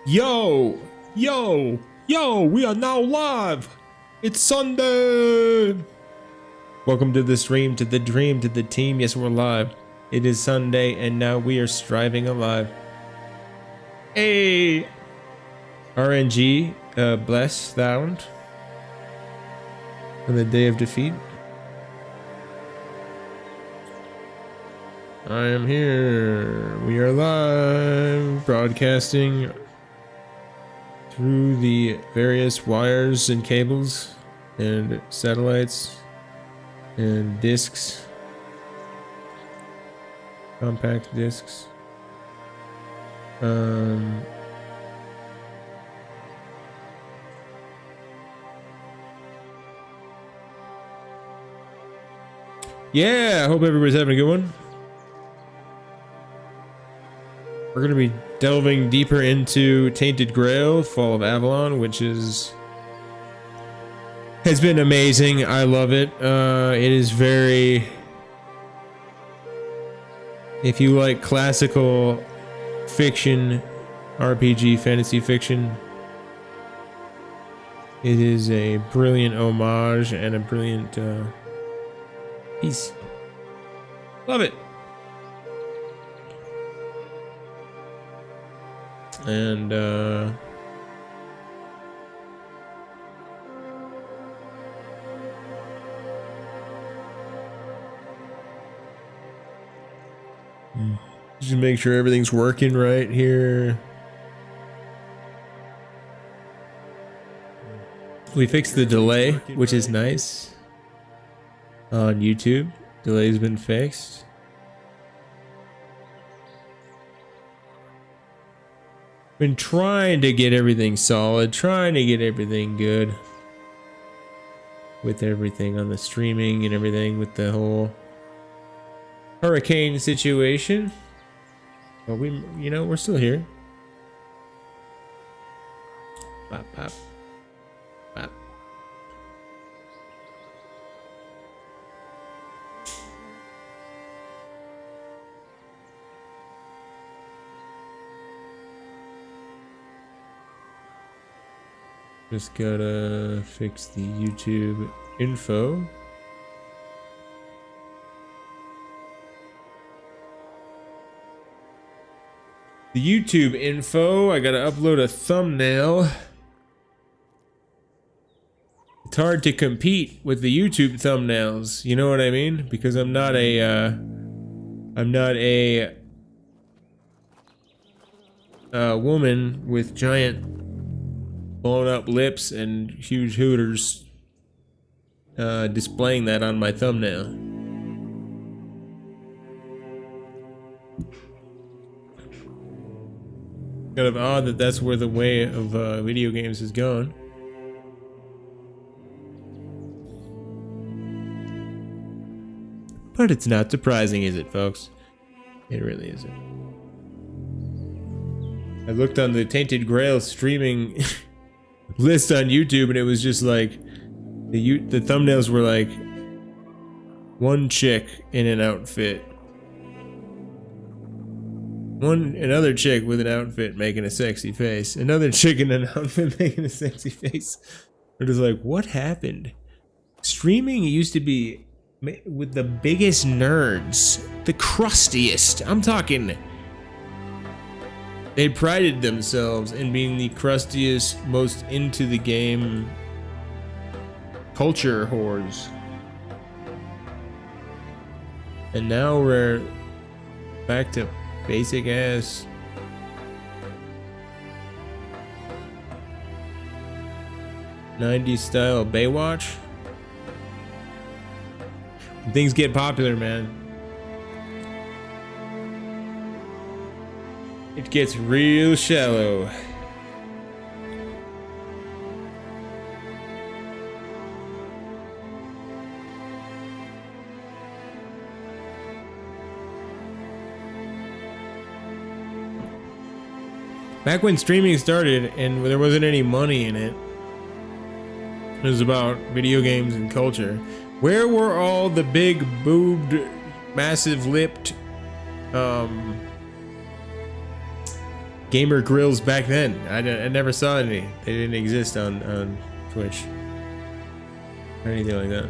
Yo, yo, we are now live. It's Sunday. Welcome to the stream, to the dream, to the team. Yes, we're live. It is Sunday, and now we are striving alive. Hey, RNG, bless thou on the day of defeat. I am here. We are live, broadcasting through the various wires and cables and satellites and discs, compact discs. Yeah, I hope everybody's having a good one. We're going to be delving deeper into Tainted Grail, Fall of Avalon, which has been amazing. I love it. It is very... If you like classical fiction, RPG, fantasy fiction, it is a brilliant homage and a brilliant piece. Love it. And just make sure everything's working right here. We fixed the delay, which is nice. On YouTube, delay's been fixed. Been trying to get everything solid, trying to get everything good with everything on the streaming and everything with the whole hurricane situation. But we're still here. Pop, pop, pop. Just gotta fix the YouTube info. The YouTube info, I gotta upload a thumbnail. It's hard to compete with the YouTube thumbnails, you know what I mean? Because I'm not a woman with giant blown up lips and huge hooters displaying that on my thumbnail. Kind of odd that that's where the way of video games is going. But it's not surprising, is it, folks? It really isn't. I looked on the Tainted Grail streaming list on YouTube, and it was just like the thumbnails were like one chick in an outfit, another chick with an outfit making a sexy face, another chick in an outfit making a sexy face. We're just like, what happened? Streaming used to be with the biggest nerds, the crustiest. I'm talking. They prided themselves in being the crustiest, most into the game culture whores. And now we're back to basic ass '90s style Baywatch. When things get popular, man, it gets real shallow. Back when streaming started and there wasn't any money in it, it was about video games and culture. Where were all the big boobed, massive lipped gamer grills back then. I never saw any. They didn't exist on Twitch or anything like that.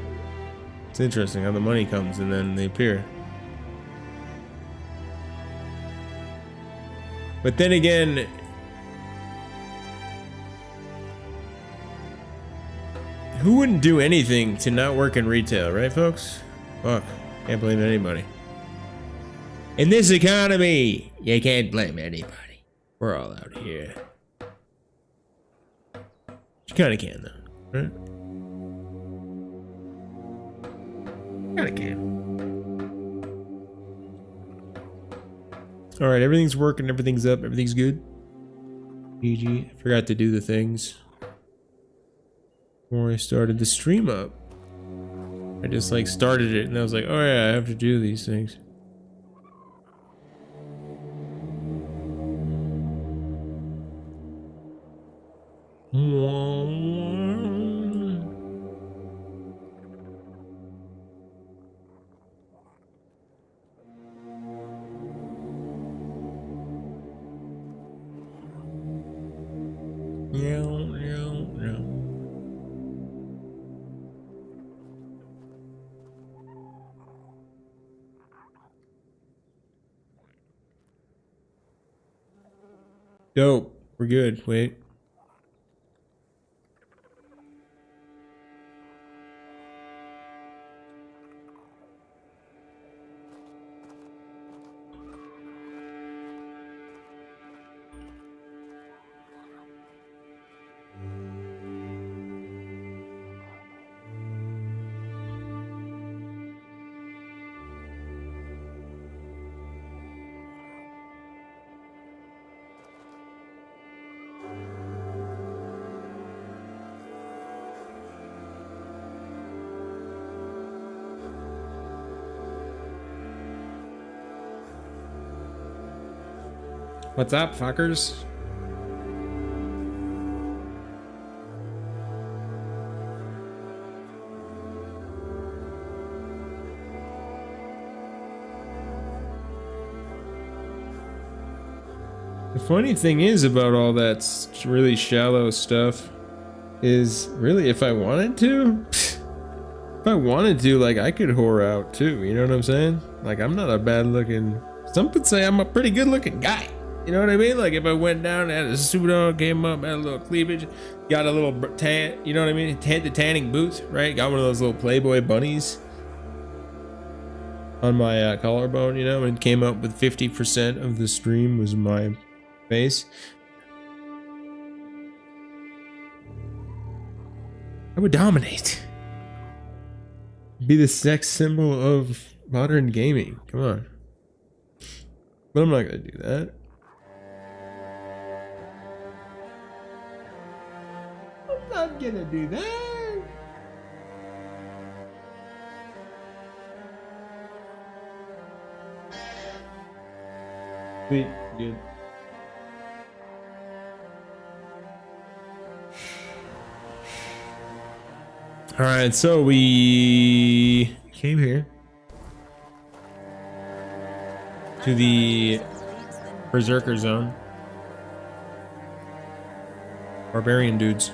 It's interesting how the money comes and then they appear. But then again, who wouldn't do anything to not work in retail, right, folks? Fuck, can't blame anybody. In this economy, you can't blame anybody. We're all out here. You kind of can, though, right? Kind of can. All right, everything's working, everything's up, everything's good. GG. I forgot to do the things before I started the stream up. I just like started it and I was like, oh yeah, I have to do these things. Dope. We're good. Wait. What's up, fuckers? The funny thing is about all that really shallow stuff is really if I wanted to, like I could whore out too, you know what I'm saying? Like I'm not a bad looking, some could say I'm a pretty good looking guy. You know what I mean? Like if I went down, had a suit on, came up, had a little cleavage, got a little tan, you know what I mean? The tanning boots, right? Got one of those little Playboy bunnies on my collarbone, you know, and came up with 50% of the stream was my face. I would dominate. Be the sex symbol of modern gaming. Come on. But I'm not gonna do that. I'm not gonna do that. Sweet, good. All right, so we came here to the Berserker Zone. Barbarian dudes.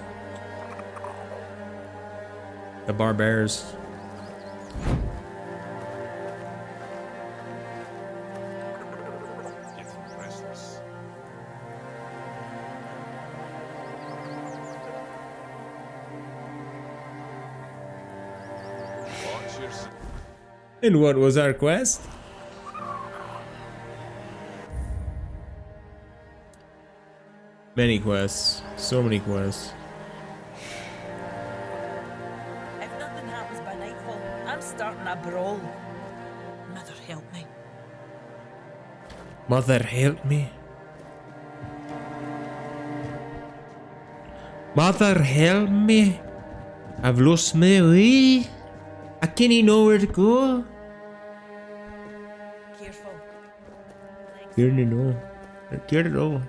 The Barbers. And what was our quest? Many quests. So many quests. If nothing happens by nightfall, I'm starting a brawl. Mother help me. Mother help me. Mother help me. I've lost my way. I can't even know where to go. Careful. Can't know. Can't know.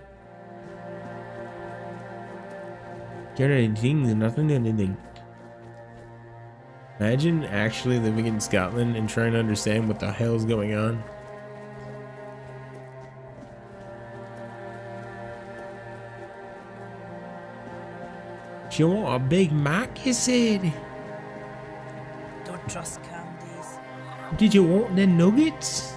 Can't anything. Nothing. Anything. Imagine actually living in Scotland and trying to understand what the hell is going on. You want a Big Mac, he said. Don't trust candies. Did you want the nuggets?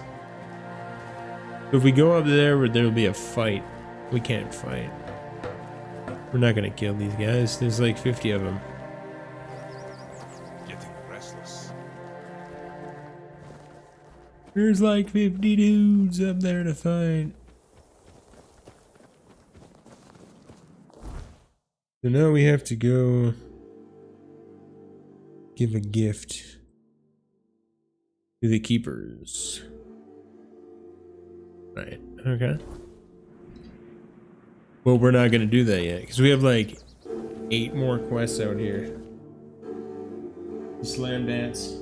If we go up there, there'll be a fight. We can't fight. We're not gonna kill these guys. There's like 50 of them. Getting restless. There's like 50 dudes up there to fight. So now we have to go give a gift to the keepers. Right, okay. Well, we're not gonna do that yet because we have like 8 more quests out here. Slam dance.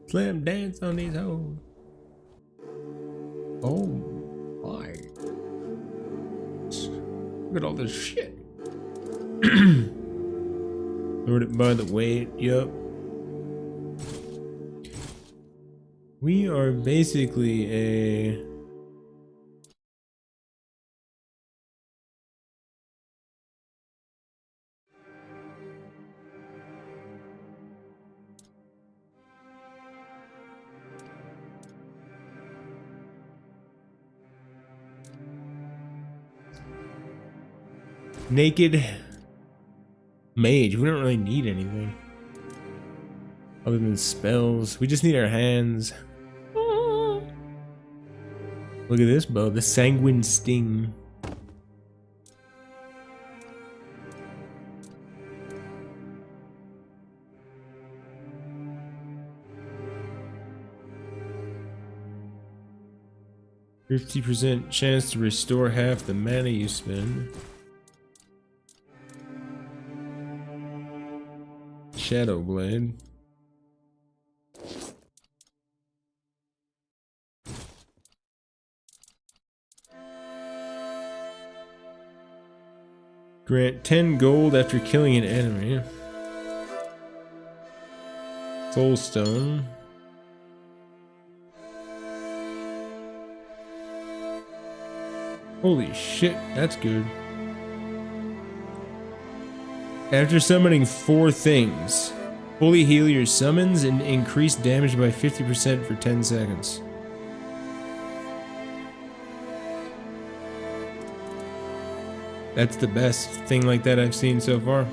Slam dance on these hoes. Oh my. Look at all this shit. Sort it by the weight, yup. We are basically a... naked mage. We don't really need anything other than spells. We just need our hands. Look at this bow, the Sanguine Sting. %50 chance to restore half the mana you spend. Shadow Blade. Grant 10 gold after killing an enemy. Soulstone. Holy shit, that's good. After summoning 4 things, fully heal your summons and increase damage by 50% for 10 seconds. That's the best thing like that I've seen so far.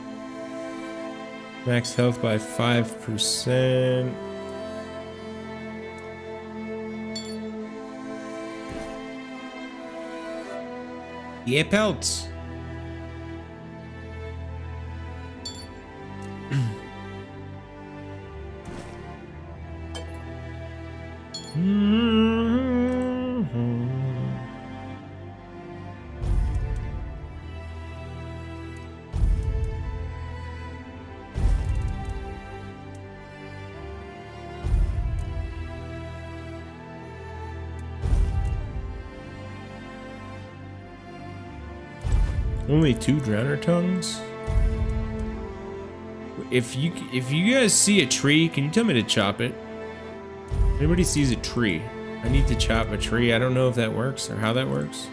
Max health by 5%. Yeah, pelts. Only 2 Drowner Tongues? If you guys see a tree, can you tell me to chop it? Anybody sees a tree? I need to chop a tree. I don't know if that works or how that works.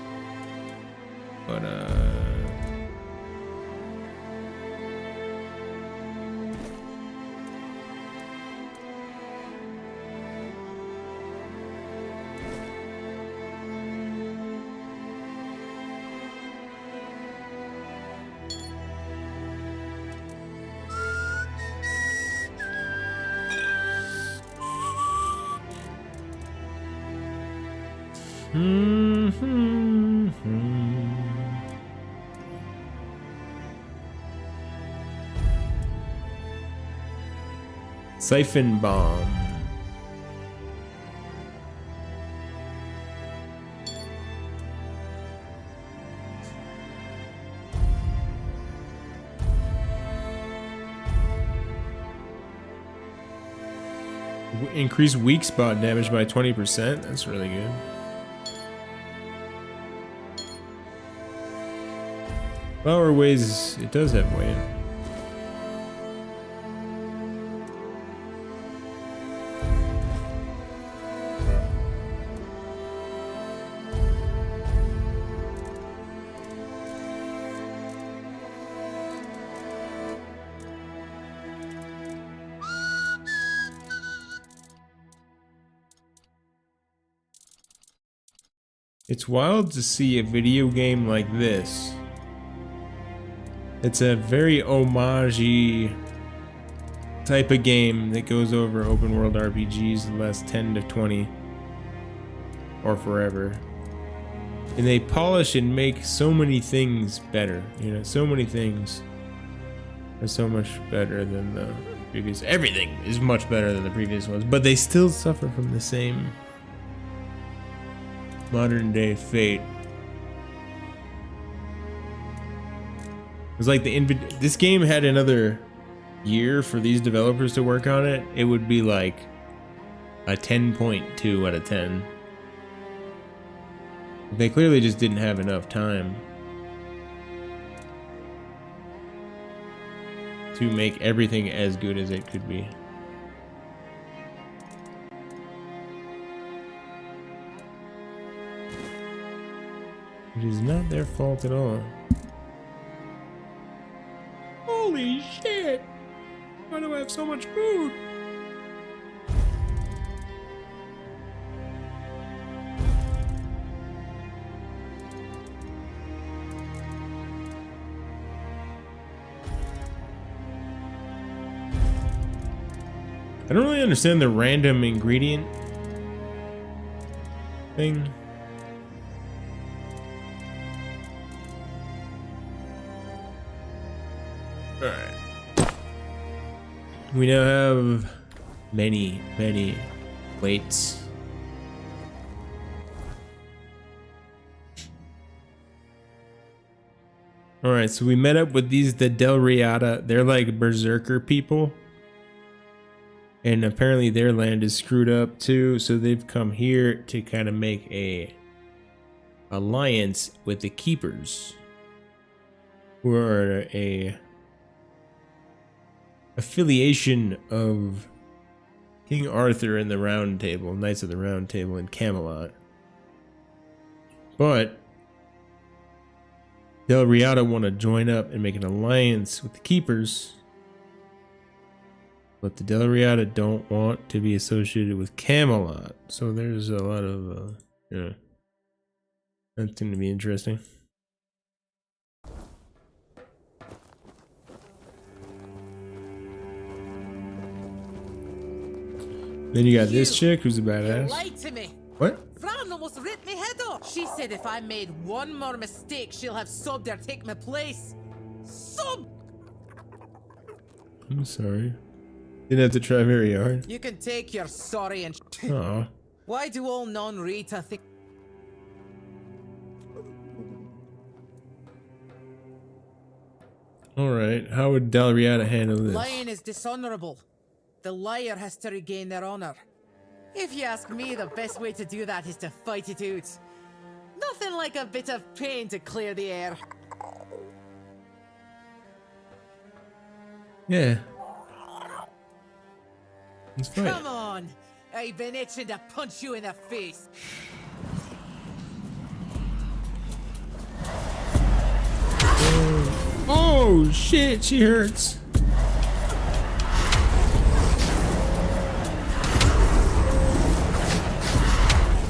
But Siphon Bomb. Increase weak spot damage by 20%. That's really good. Flower weighs, it does have weight. It's wild to see a video game like this. It's a very homage-y type of game that goes over open world RPGs the last 10 to 20 or forever. And they polish and make so many things better. You know, so many things are so much better than the previous. Everything is much better than the previous ones, but they still suffer from the same modern day fate. It's like this game had another year for these developers to work on it, it would be like a 10.2 out of 10. They clearly just didn't have enough time to make everything as good as it could be. It is not their fault at all. Holy shit! Why do I have so much food? I don't really understand the random ingredient thing. Alright. We now have many plates. Alright, so we met up with the Del Riata. They're like berserker people. And apparently their land is screwed up too, so they've come here to kind of make a alliance with the Keepers, who are a affiliation of King Arthur and the Round Table, Knights of the Round Table in Camelot. But Del Riata want to join up and make an alliance with the Keepers. But the Del Riata don't want to be associated with Camelot. So there's a lot of, that's going to be interesting. Then you got this chick who's a badass. You lied to me. What? Fran almost ripped me head off. She said if I made one more mistake, she'll have subbed or take my place. Sub! I'm sorry. Didn't have to try very hard. You can take your sorry and Aw. Why do all non-Rita think? Alright, how would Del Riata handle this? Lying is dishonorable. The liar has to regain their honor. If you ask me, the best way to do that is to fight it out. Nothing like a bit of pain to clear the air. Yeah. Let's fight. Come on! I've been itching to punch you in the face. Oh shit, she hurts.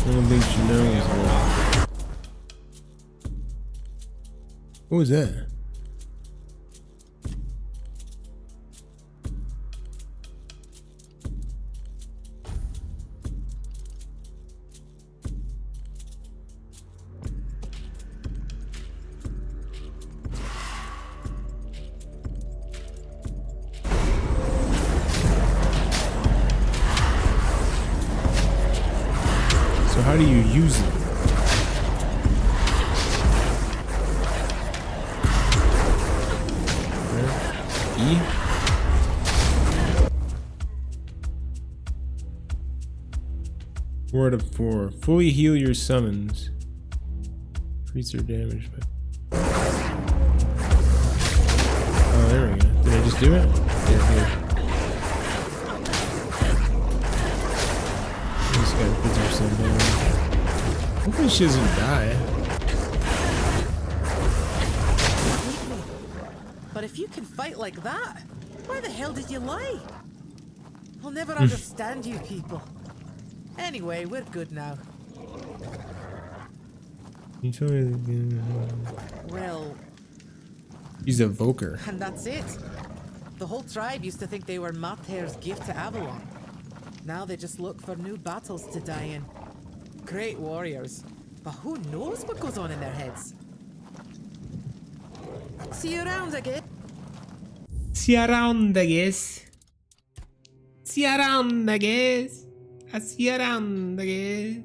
I don't think she knows what. What was that? So how do you use it? E? Word of 4. Fully heal your summons. Increase their damage by there we go. Did I just do it? Yeah, here. This guy puts herself down. Hopefully she doesn't die. But if you can fight like that, why the hell did you lie? I'll never understand you people. Anyway, we're good now. You told me Well, he's a Voker. and that's it. The whole tribe used to think they were Mather's gift to Avalon. Now they just look for new battles to die in. Great warriors, but who knows what goes on in their heads? See you around again. See you around, I guess. See you around, I guess. I see you around, I guess.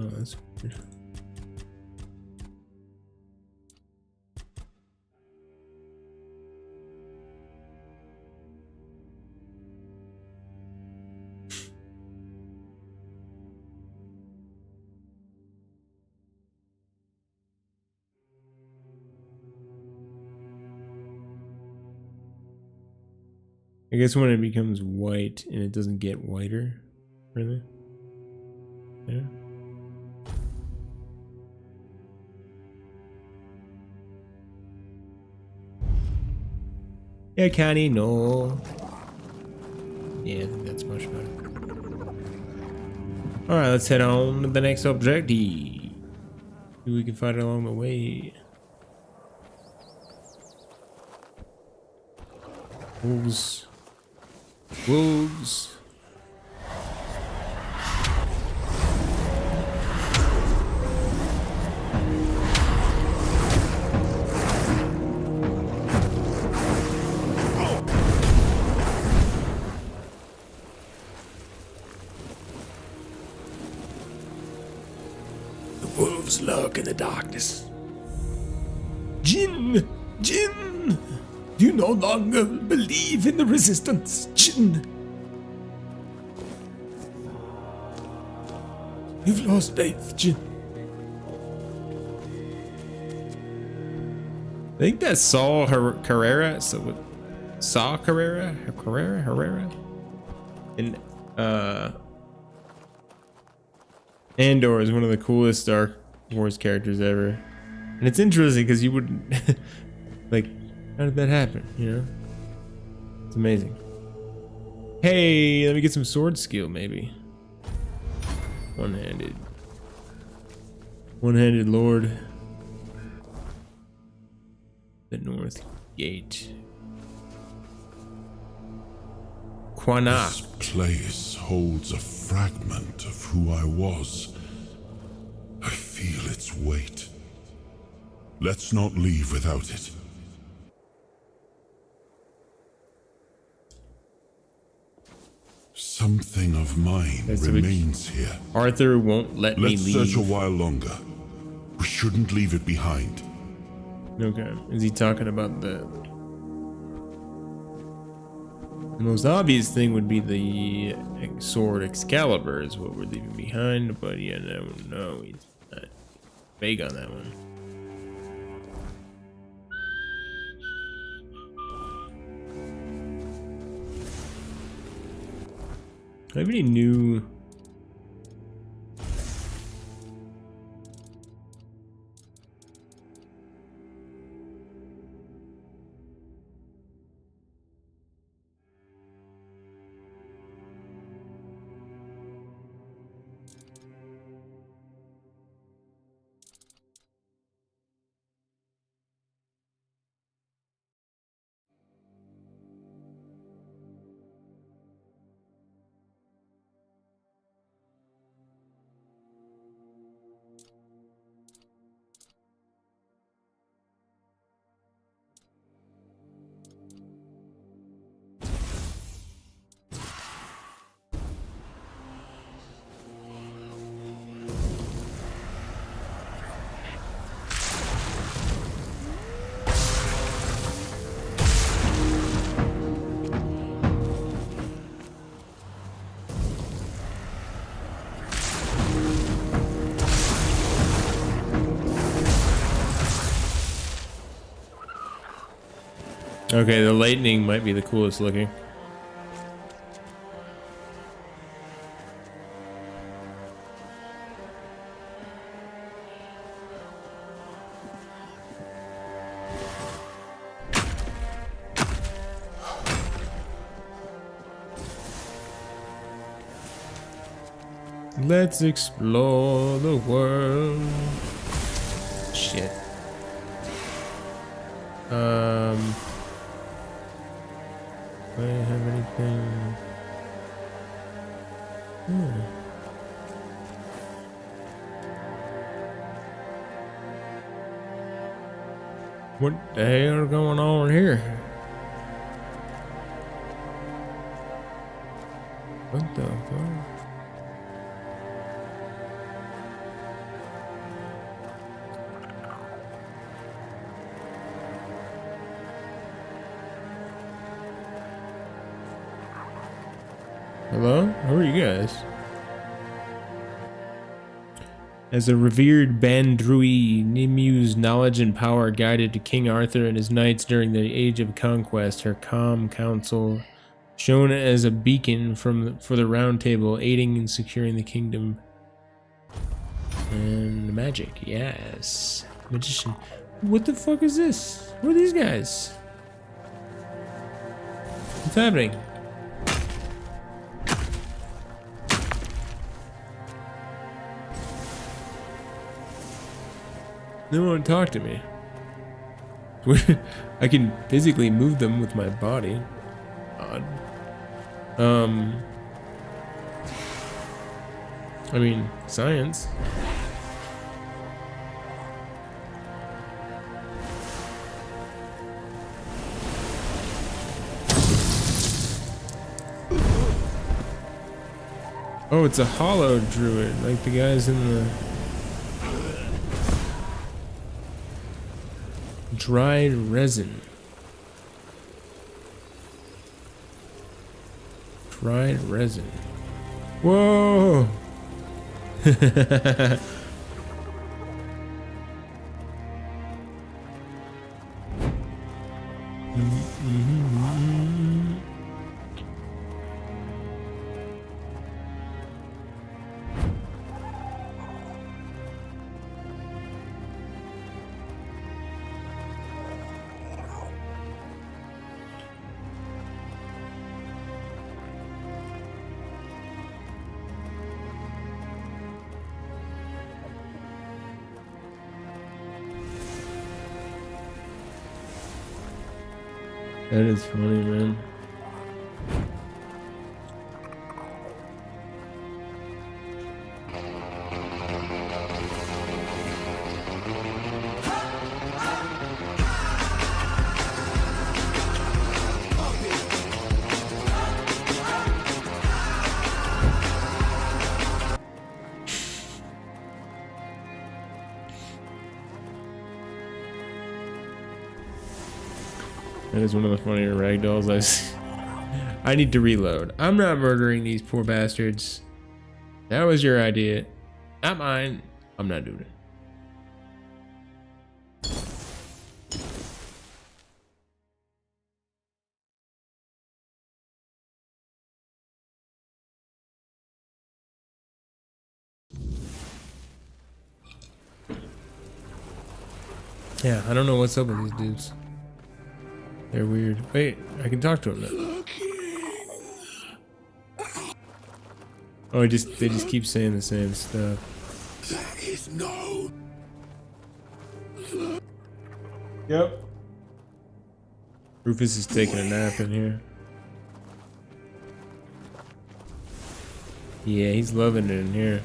Oh, that's weird. I guess when it becomes white and it doesn't get whiter, really? Yeah. Yeah, Connie, no. Yeah, I think that's much better. Alright, let's head on to the next objective. See what we can find along the way. Wolves. Wolves. The wolves lurk in the darkness. Jinn! Jinn! You no longer believe in the resistance, Jinn. You've lost faith, Jinn. I think that's Saul Carrera. So Saw Carrera? Herrera? And Andor is one of the coolest Star Wars characters ever. And it's interesting because you wouldn't like, how did that happen, you know? It's amazing. Hey, let me get some sword skill, maybe. One-handed. One-handed lord. The North Gate. Quana. This place holds a fragment of who I was. I feel its weight. Let's not leave without it. Something of mine remains here. Arthur won't let me Let's leave. search a while longer. We shouldn't leave it behind. Okay. Is he talking about the most obvious thing would be the sword Excalibur is what we're leaving behind, but yeah, no, he's not vague on that one. Do I have any new? Okay, the lightning might be the coolest looking. Let's explore the world. Shit. Do I have anything? What the hell is going on here? What the fuck? Hello? Who are you guys? As a revered Bandrui, Nimue's knowledge and power guided to King Arthur and his knights during the Age of Conquest. Her calm counsel shone as a beacon for the Round Table, aiding in securing the kingdom. And magic, yes. Magician. What the fuck is this? Who are these guys? What's happening? They won't talk to me. I can physically move them with my body. Odd. I mean, science. Oh, it's a hollow druid, like the guys in the dried resin. Dried resin. Whoa! That is funny, man. That is one of the funnier ragdolls I've seen. I need to reload. I'm not murdering these poor bastards. That was your idea. Not mine. I'm not doing it. Yeah, I don't know what's up with these dudes. They're weird. Wait, I can talk to them now. Oh, they just keep saying the same stuff. There is no. Yep. Rufus is taking a nap in here. Yeah, he's loving it in here.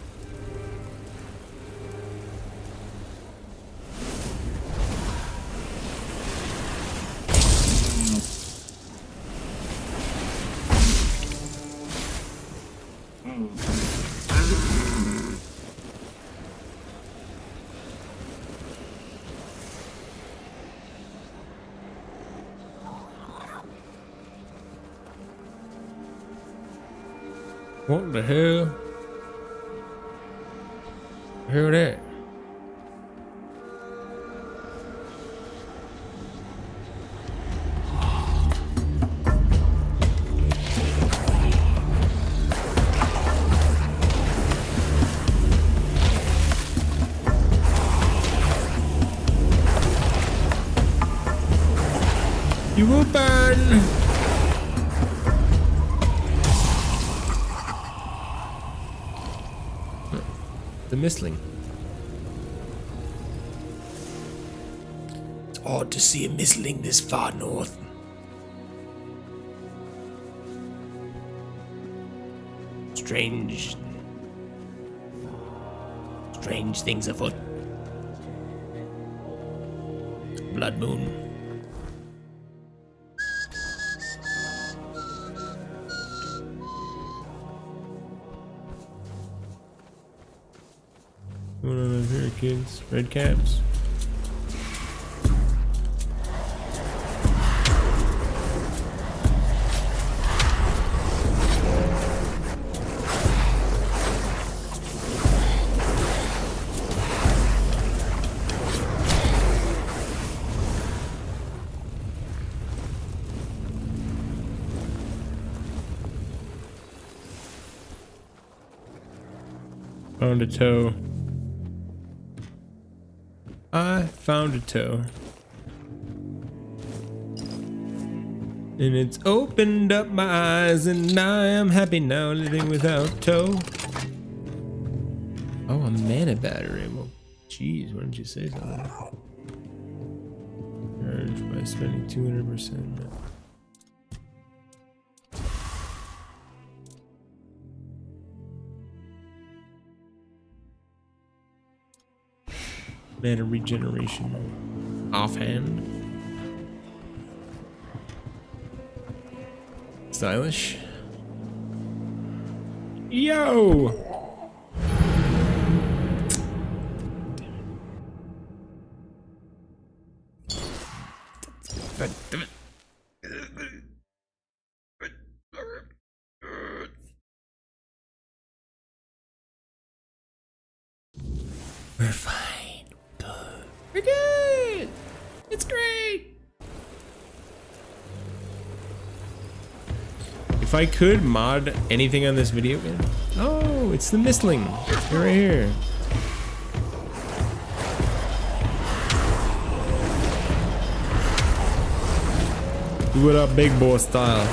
What the hell? Hear that? You will burn. The mistling. It's odd to see a mistling this far north. Strange things afoot. Blood moon. What's going on over here, kids? Red caps. Found a toe. I found a toe. And it's opened up my eyes, and I am happy now living without toe. Oh, a mana battery. Well, jeez, why didn't you say something? Charge by spending 200%. Mana regeneration. Offhand. Stylish. Yo! We're fine. We're good. It's great. If I could mod anything on this video game, oh, it's the mistling. They're right here. Do it up, big boy style.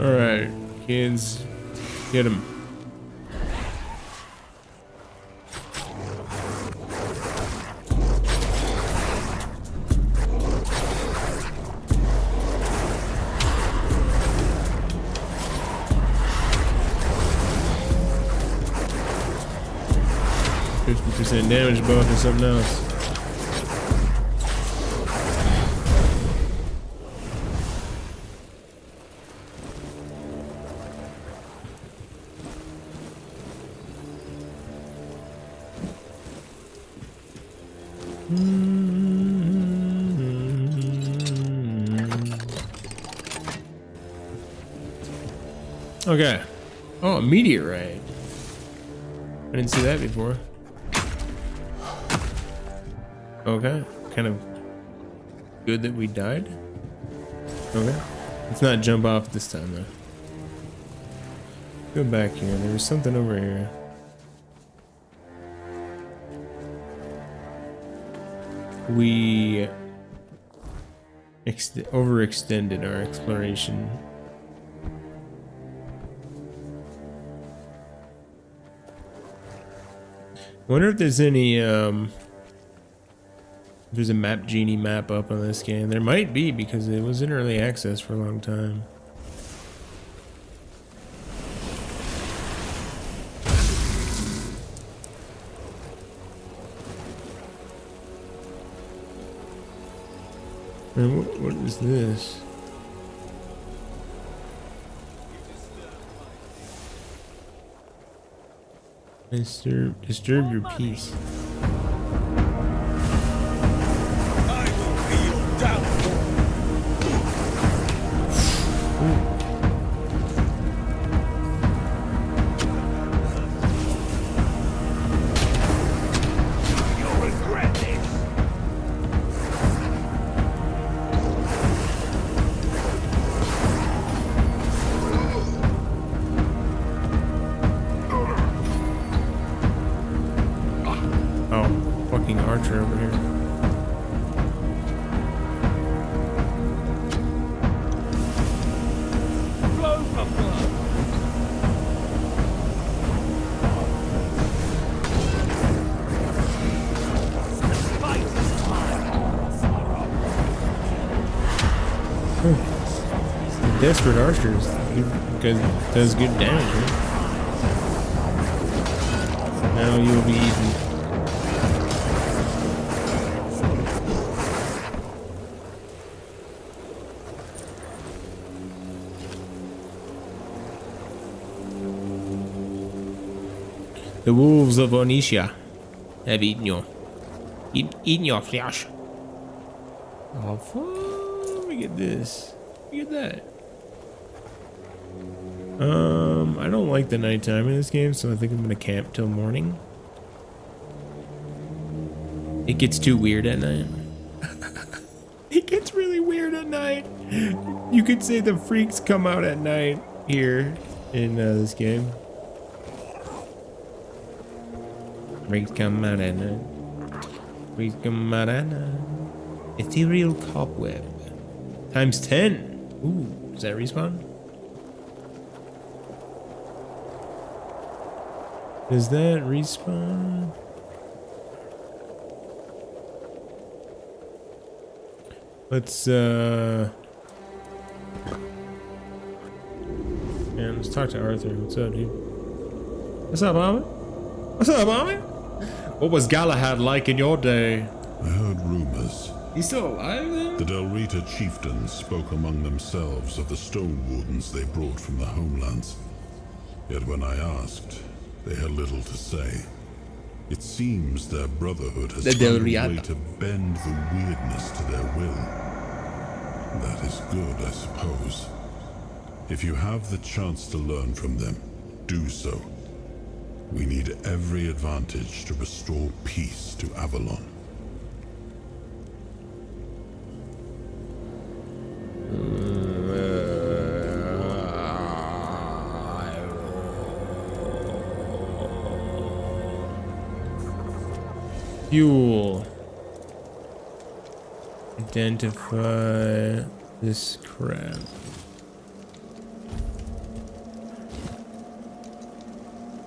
All right, kids, get him. %, damage buff or something else. Okay. Oh, a meteorite. I didn't see that before. Okay. Kind of good that we died. Okay. Let's not jump off this time though. Go back here. There was something over here. We overextended our exploration. I wonder if there's any if there's a map genie map up on this game. There might be because it was in early access for a long time. And what is this? Disturb your peace. Oh, fucking archer over here. Desperate archers because it does good damage, right? Now you'll be eaten. The wolves of Onisha have eaten your flesh. Oh, fuck. Let me get this. Let me get that. I don't like the nighttime in this game, so I think I'm gonna camp till morning. It gets too weird at night. It gets really weird at night. You could say the freaks come out at night here in this game. Freaks come out at night. Freaks come out at night. Ethereal cobweb. Times 10. Ooh, does that respawn? Does that respawn? Let's yeah, let's talk to Arthur. What's up, dude? What's up, Mommy? What's up, Mommy? What was Galahad like in your day? I heard rumors. He's still alive then? The Delrita chieftains spoke among themselves of the stone wardens they brought from the homelands. Yet when I asked, they had little to say. It seems their brotherhood has found a way to bend the weirdness to their will. That is good, I suppose. If you have the chance to learn from them, do so. We need every advantage to restore peace to Avalon. Fuel. Identify this crab.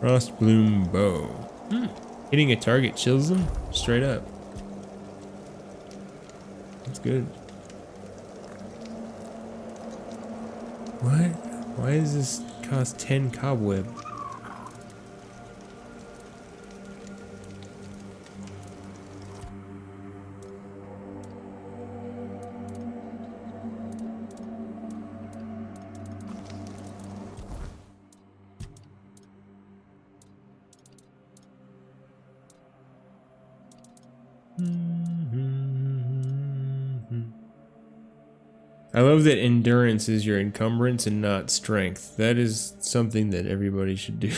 Frostbloom bow. Hitting a target chills them straight up. That's good. What? Why does this cost 10 cobweb? I love that endurance is your encumbrance and not strength. That is something that everybody should do.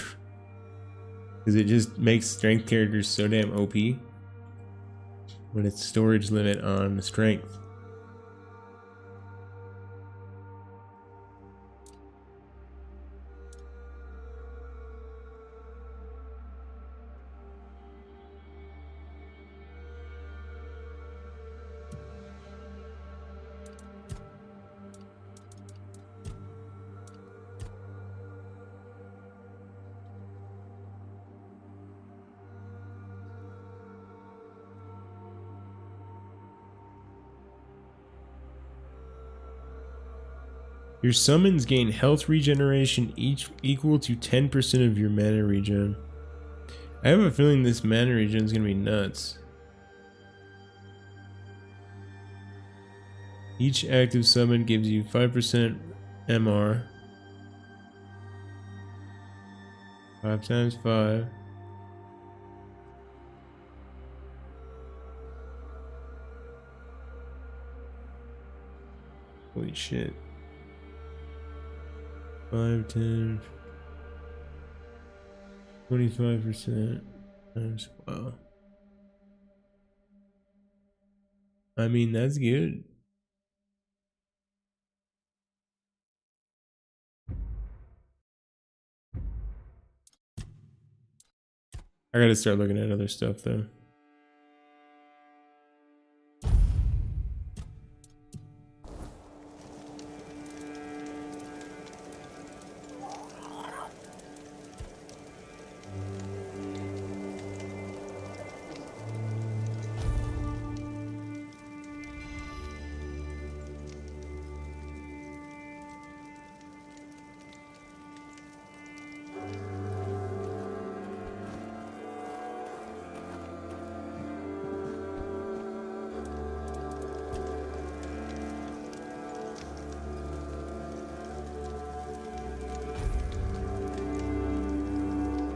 Because it just makes strength characters so damn OP. When it's storage limit on strength. Your summons gain health regeneration each equal to 10% of your mana regen. I have a feeling this mana regen is gonna be nuts. Each active summon gives you 5% MR. 5 times 5. Holy shit. 5, 10, 25% times, wow. I mean, that's good. I gotta start looking at other stuff though.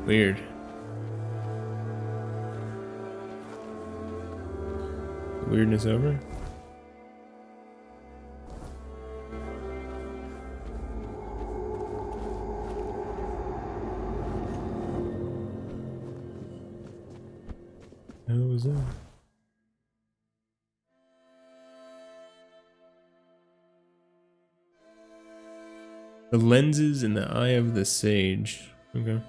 Weird. Weirdness over? How was that? The lenses in the eye of the sage. Okay.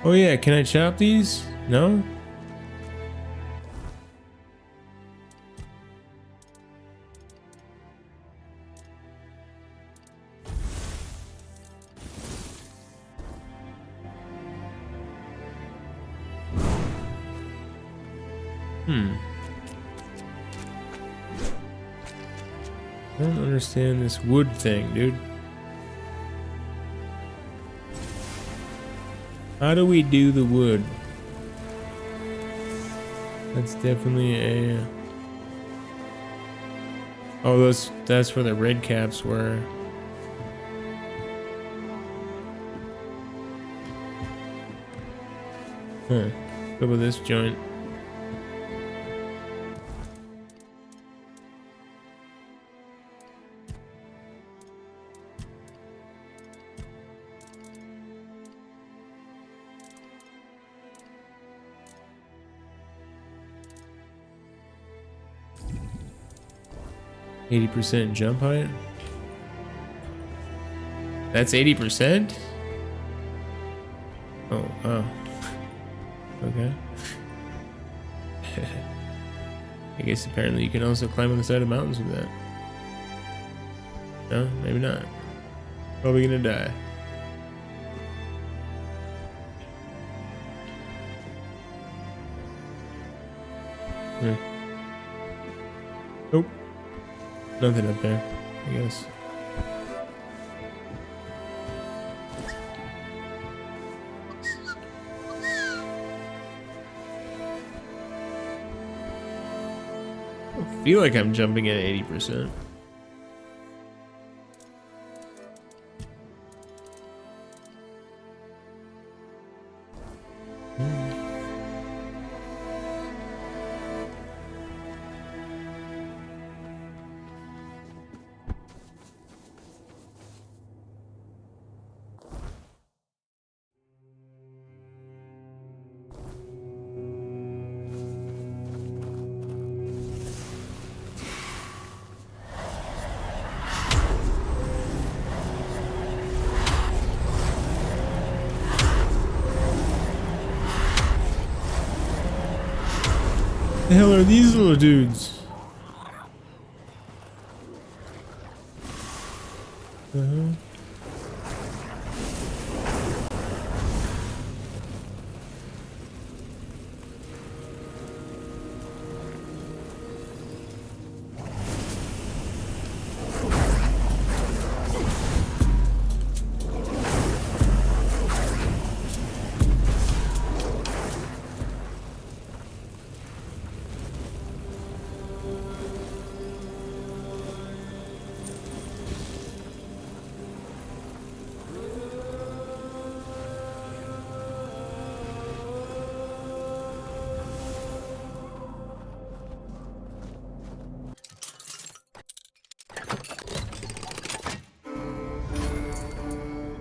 Oh yeah, can I chop these? No? I don't understand this wood thing, dude. How do we do the wood? That's definitely a... Oh, that's where the red caps were. Huh. Go with this joint. %, jump height? That's 80%? Oh, wow. Okay. I guess apparently you can also climb on the side of mountains with that. No, maybe not. Probably gonna die. Nope. Nothing up there, I guess. I feel like I'm jumping at 80%. The hell are these little dudes?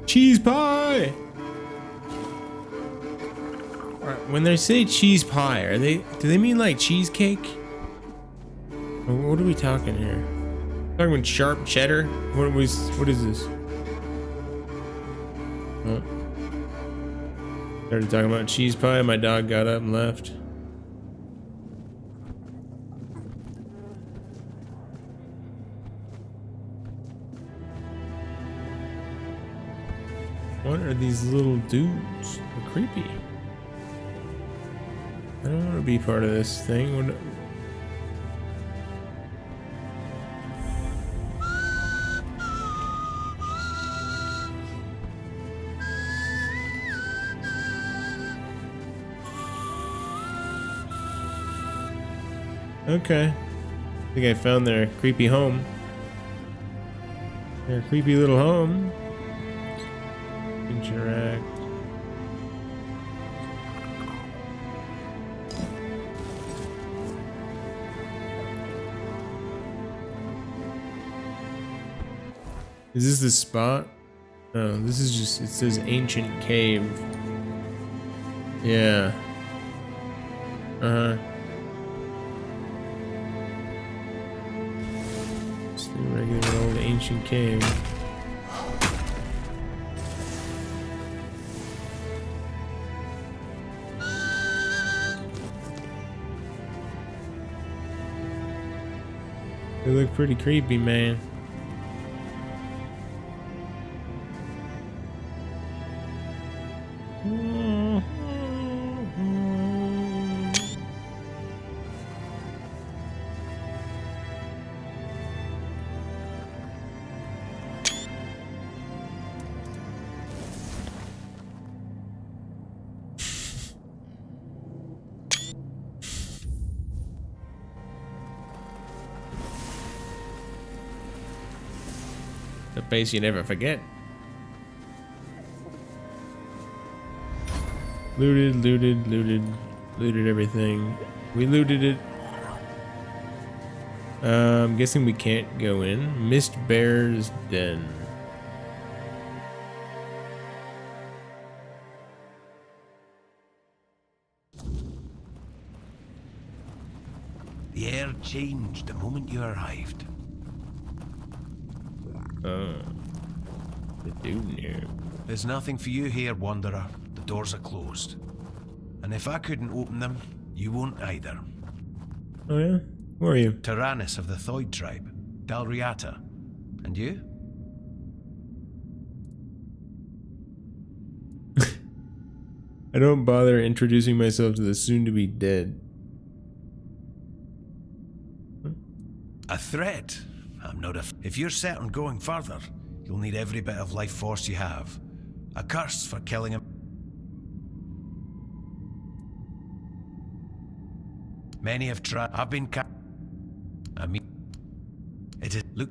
Cheese pie! Alright, when they say cheese pie, do they mean like cheesecake? Or what are we talking here? Talking about sharp cheddar? What is this? Oh. Started talking about cheese pie, my dog got up and left. What are these little dudes? They're creepy. I don't want to be part of this thing. What? Okay. I think I found their creepy home. Their creepy little home. Interact. Is this the spot? No, this is just, it says ancient cave. Yeah. Uh-huh. Just the regular old ancient cave. They look pretty creepy, man. The face you never forget. Looted everything. We looted it. I'm guessing we can't go in. Mist Bear's Den. The air changed the moment you arrived. The dude here. There's nothing for you here, Wanderer. The doors are closed. And if I couldn't open them, you won't either. Oh yeah? Who are you? Tyrannus of the Thoid tribe, Dalriata. And you? I don't bother introducing myself to the soon-to-be dead. A threat? I'm not a... If you're set on going further, you'll need every bit of life force you have. A curse for killing him. Many have tried. I've been I mean, it is. Look.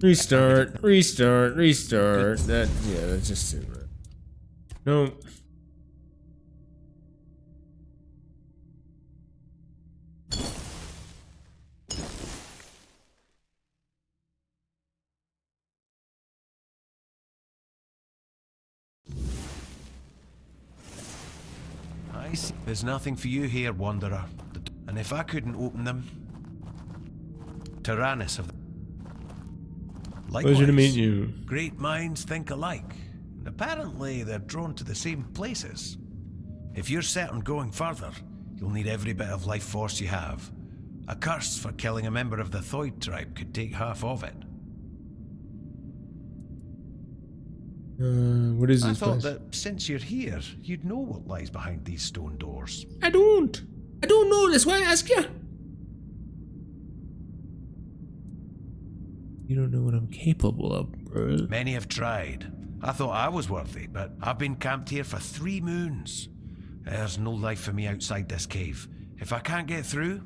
Restart. That, yeah, that's just it. No. I see. There's nothing for you here, Wanderer. And if I couldn't open them, Tyrannus of the... Likewise, Pleasure to meet you. Great minds think alike. And apparently they're drawn to the same places. If you're set on going further, you'll need every bit of life force you have. A curse for killing a member of the Thoid tribe could take half of it. What is I this thought place? that since you're here, you'd know what lies behind these stone doors. I don't know, that's why I ask you. You don't know what I'm capable of, bro. Many have tried. I thought I was worthy, but I've been camped here for 3 moons. There's no life for me outside this cave. If I can't get through,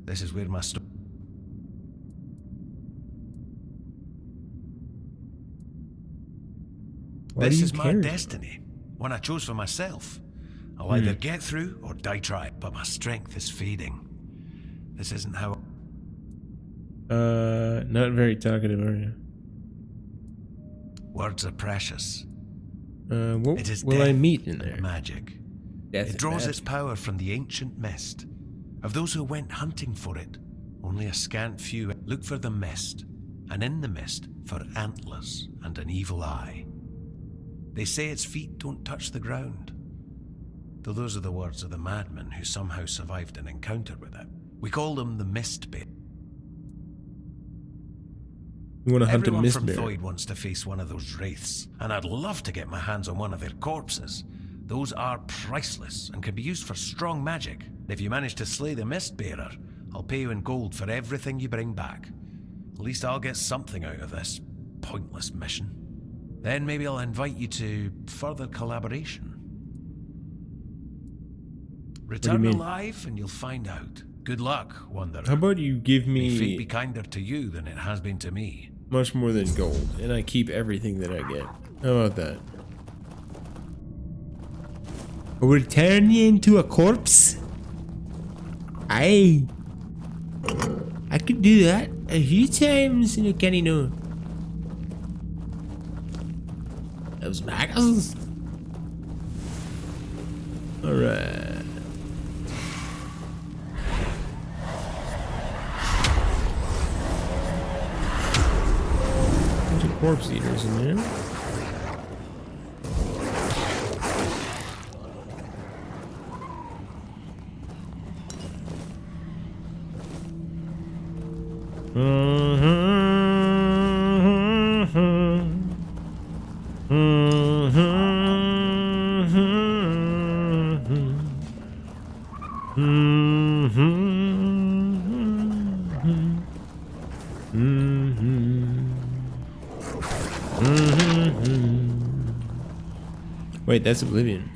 this is where my This is my destiny, one I chose for myself. I'll either get through or die trying, but my strength is fading. This isn't how... Not very talkative, are you? Words are precious. What It is will I death meet in and there? magic. Death It draws and its power from the ancient mist. Of those who went hunting for it, only a scant few look for the mist, and in the mist for antlers and an evil eye. They say its feet don't touch the ground. Though those are the words of the madman who somehow survived an encounter with it. We call them the Mist Bear. You want to hunt a Everyone mist from bear. Thoid wants to face one of those wraiths, and I'd love to get my hands on one of their corpses. Those are priceless and can be used for strong magic. If you manage to slay the mist bearer, I'll pay you in gold for everything you bring back. At least I'll get something out of this pointless mission. Then maybe I'll invite you to further collaboration. Return mean? alive and you'll find out. Good luck, Wanderer. How about you give May fate be me kinder to you than it has been to me. much more than gold, and I keep everything that I get? How about that? I will turn you into a corpse. I could do that a few times in a canny no. Those maggots. Alright. Bunch of corpse eaters in there. Wait, that's Oblivion.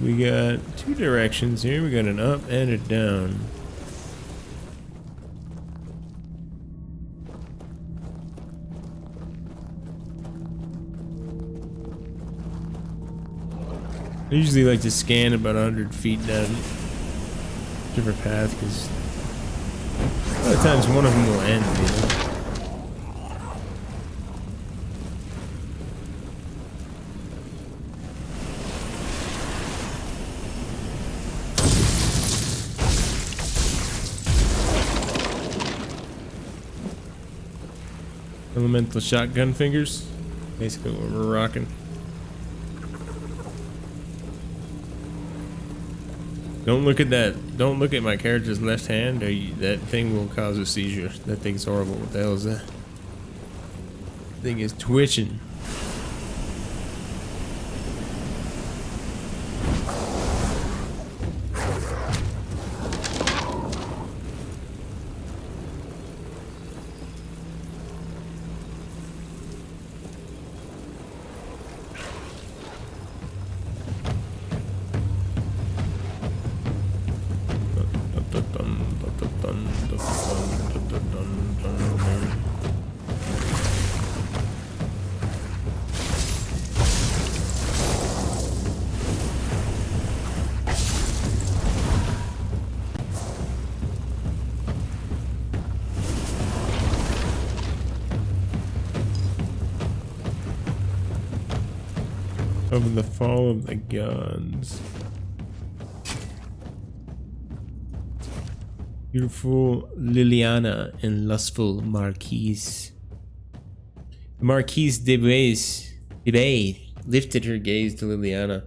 We got two directions here. We got an up and a down. I usually like to scan about 100 feet down whichever path, because a lot of times one of them will end, you know? Elemental shotgun fingers. Basically what we're rocking. Don't look at that. Don't look at my character's left hand, or that thing will cause a seizure. That thing's horrible. What the hell is that? Thing is twitching. Of the fall of the gods. Beautiful Liliana and lustful Marquise. The Marquise de Bay lifted her gaze to Liliana.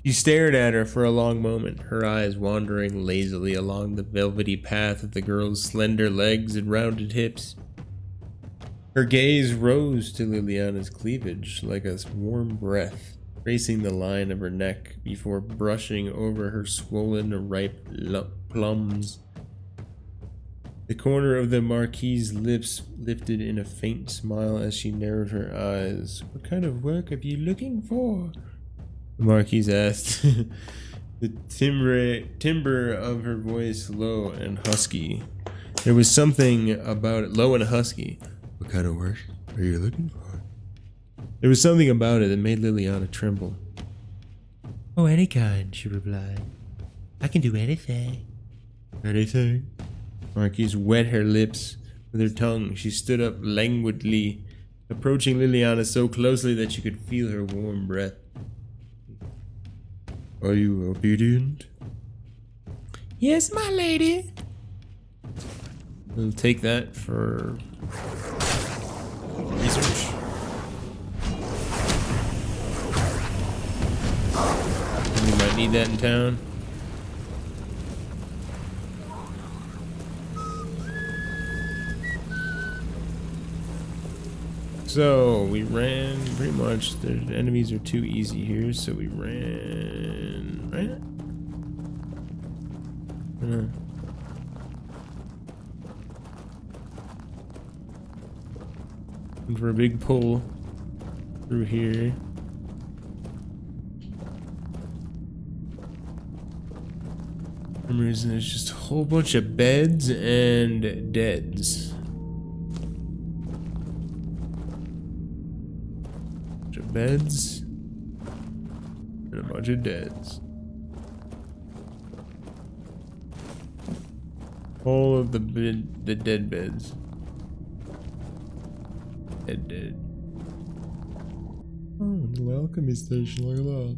She stared at her for a long moment, her eyes wandering lazily along the velvety path of the girl's slender legs and rounded hips. Her gaze rose to Liliana's cleavage like a warm breath, tracing the line of her neck before brushing over her swollen, ripe plums. The corner of the Marquis's lips lifted in a faint smile as she narrowed her eyes. "What kind of work are you looking for?" the Marquise asked, the timbre of her voice low and husky. There was something about it, low and husky. "What kind of work are you looking for?" There was something about it that made Liliana tremble. "Oh, any kind," she replied. "I can do anything." "Anything?" Marquise wet her lips with her tongue. She stood up languidly, approaching Liliana so closely that she could feel her warm breath. "Are you obedient?" Yes, my lady. We'll take that for research. We might need that in town. So we ran pretty much. The enemies are too easy here, so we ran right. Looking for a big pull through here. For some reason, there's just a whole bunch of beds and deads. Bunch of beds and a bunch of deads. All of the dead beds. Dead. Oh, the alchemy station, look at that.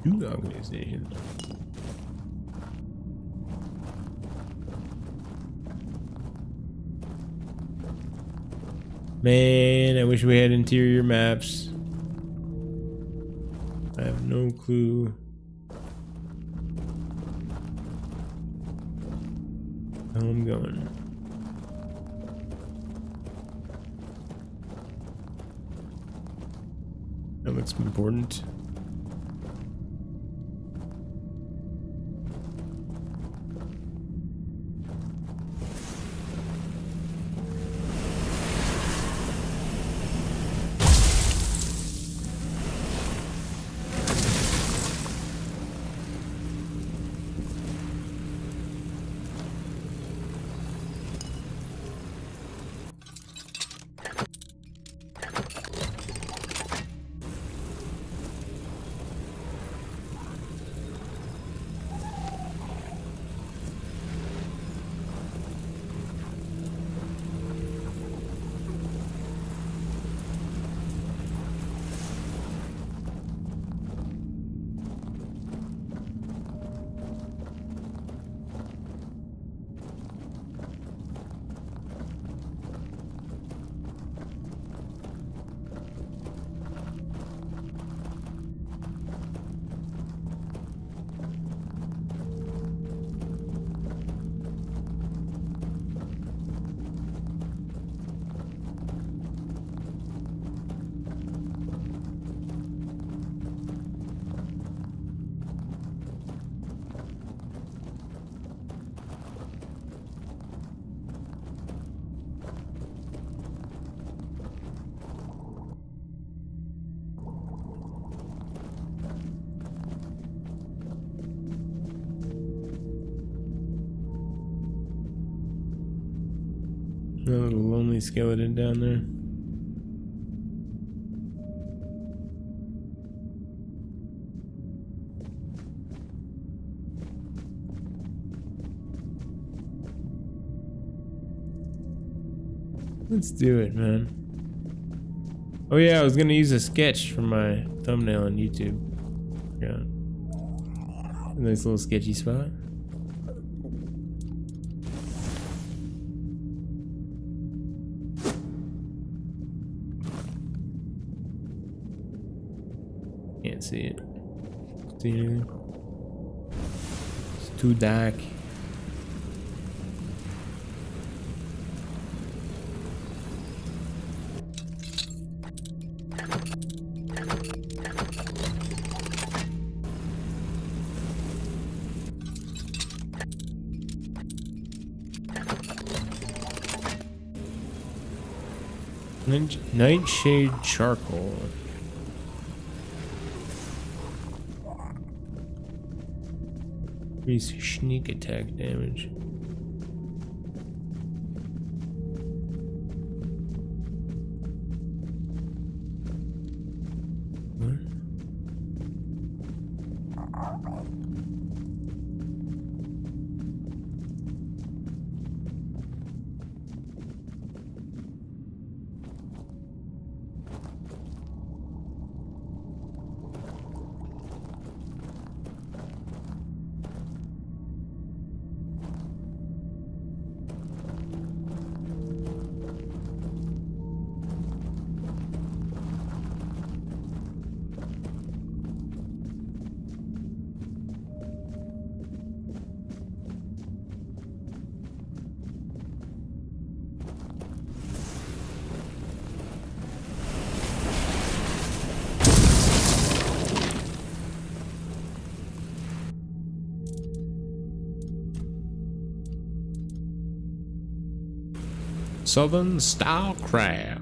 Two alchemy stations. Man, I wish we had interior maps. I have no clue how I'm going. That looks important. A little lonely skeleton down there. Let's do it, man. Oh yeah, I was gonna use a sketch for my thumbnail on YouTube. Yeah. A nice little sketchy spot. Can't see it. See anything? It's too dark. Nightshade charcoal. Increase sneak attack damage. What? Southern style crab.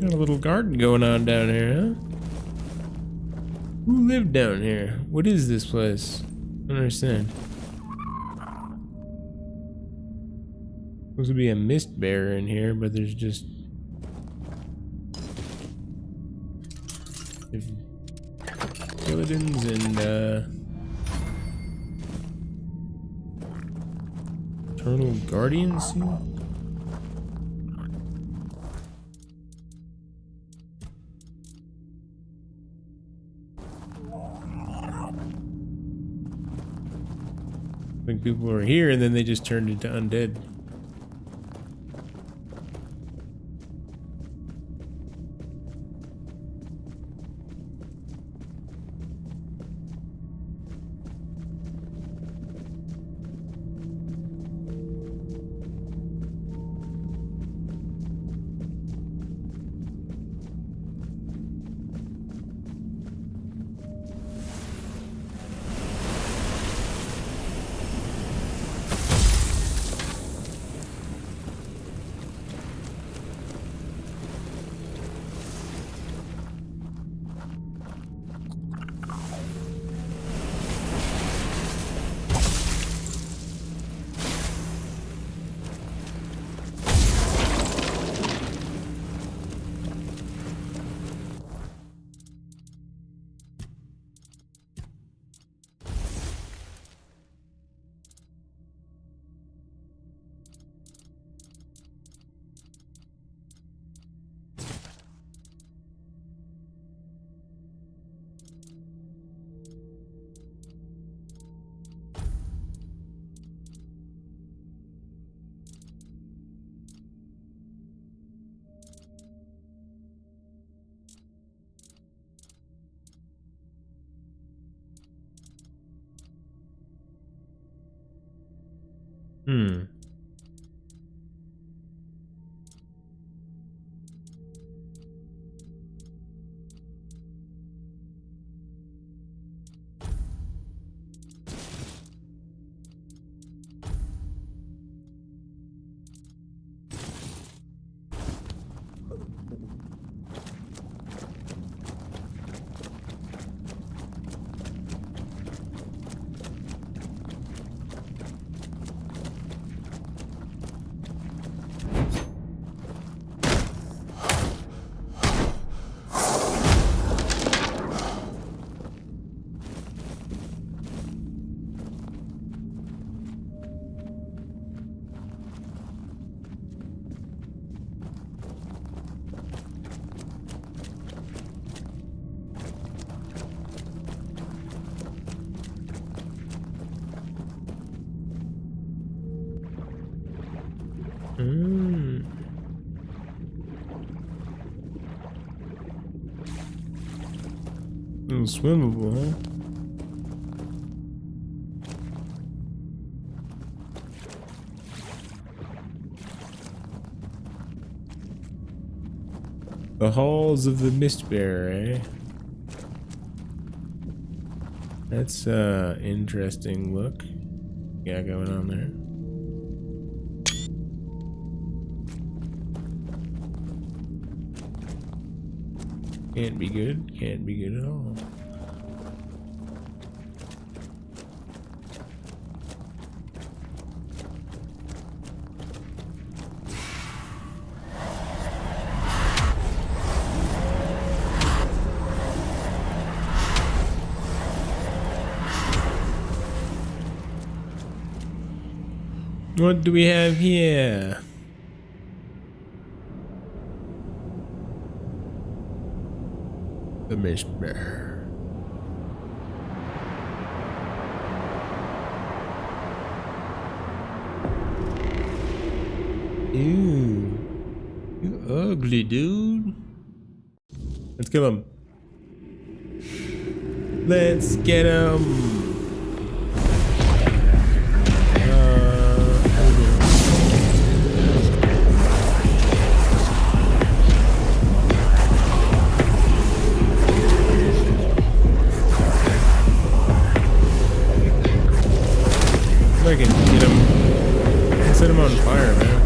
Got a little garden going on down here, huh? Who lived down here? What is this place? I don't understand. Supposed to be a mist bearer in here, but there's just skeletons and eternal guardians here? I think people were here and then they just turned into undead. Swimmable, huh? The halls of the Mistbearer, eh? That's interesting look. Yeah, going on there. Can't be good. Can't be good at all. What do we have here? The Mishbear. Ew. You ugly dude. Let's kill him. Let's get him. I can get him. Set him on fire, man.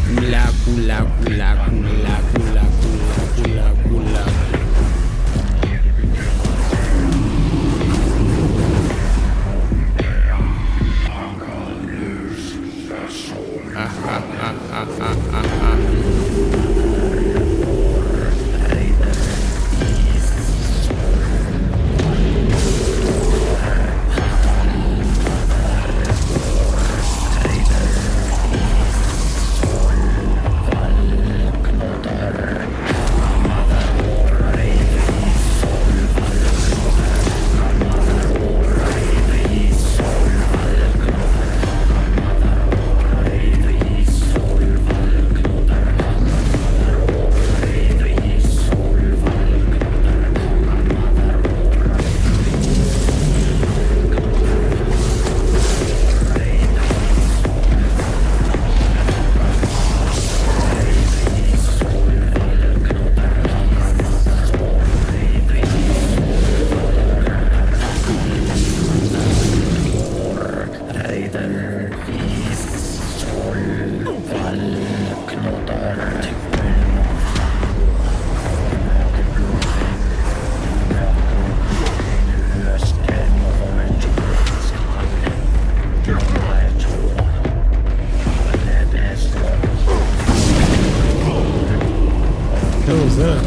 Kula, kula, kula, kula, kula, kula, kula, kula. Ah, ah, ah, ah, ah, ah, ah. What was that?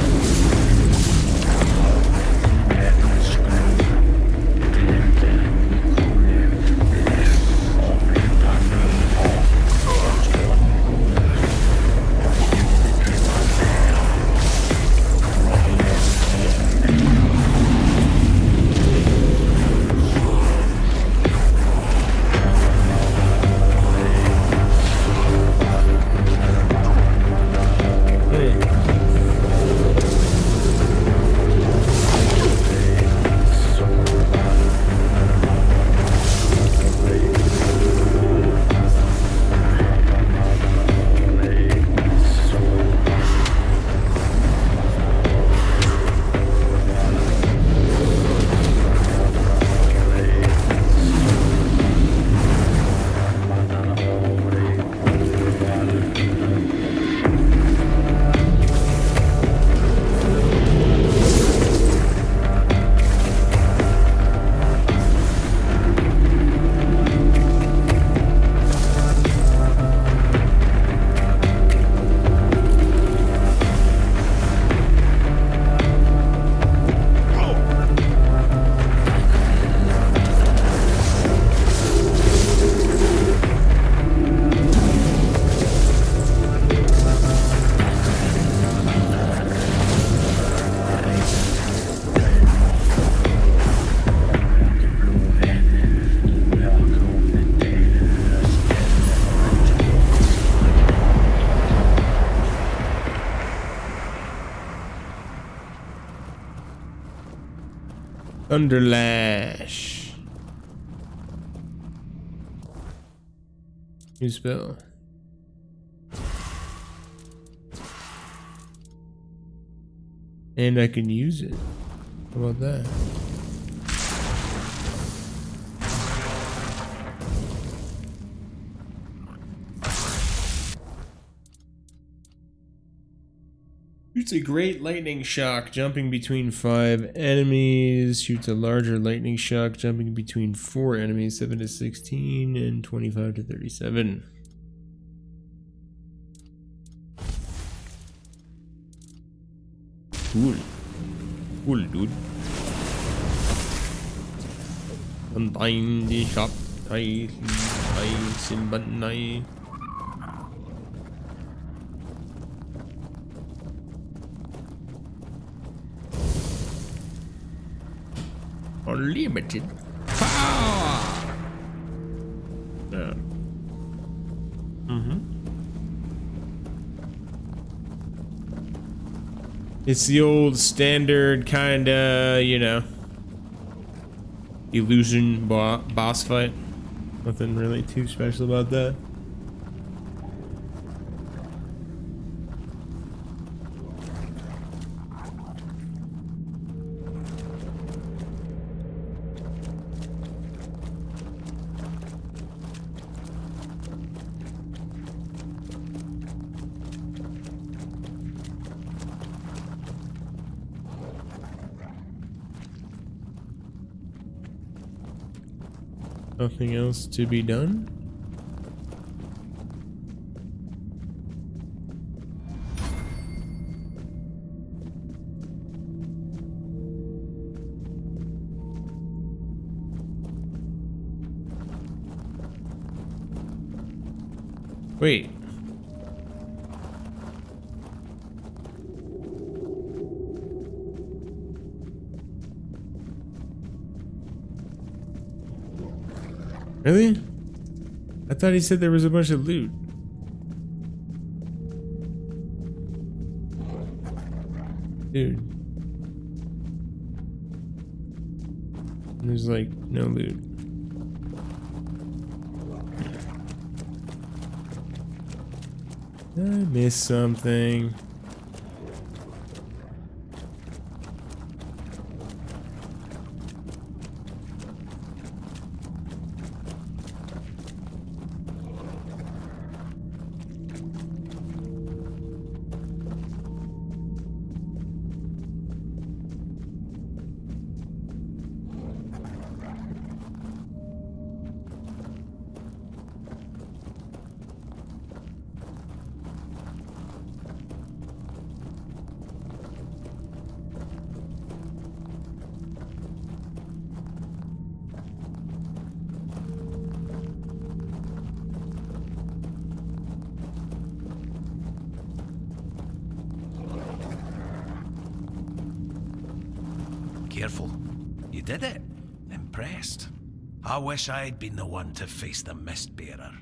Thunderlash. New spell. And I can use it. How about that? Shoots a great lightning shock, jumping between 5 enemies. Shoots a larger lightning shock, jumping between 4 enemies, 7 to 16 and 25 to 37. Cool. Cool, dude. Unbind the shop. I Simbanai. Unlimited power. Yeah. It's the old standard kinda, you know, illusion boss fight. Nothing really too special about that. Nothing else to be done? Wait. Really? I thought he said there was a bunch of loot. Dude. There's like no loot. Did I miss something? Careful. You did it. Impressed. I wish I'd been the one to face the Mistbearer,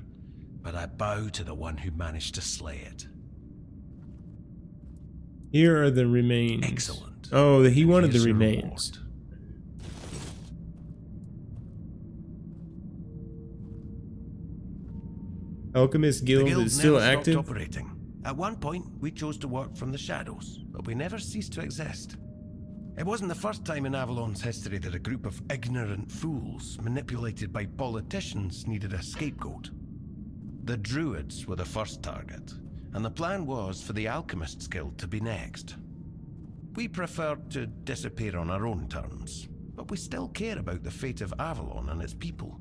but I bow to the one who managed to slay it. Here are the remains. Excellent. Oh, he And wanted the here's your remains. reward. Alchemist The Guild guild is still never stopped active. operating. At one point, we chose to work from the shadows, but we never ceased to exist. It wasn't the first time in Avalon's history that a group of ignorant fools, manipulated by politicians, needed a scapegoat. The Druids were the first target, and the plan was for the Alchemist's Guild to be next. We preferred to disappear on our own terms, but we still care about the fate of Avalon and its people.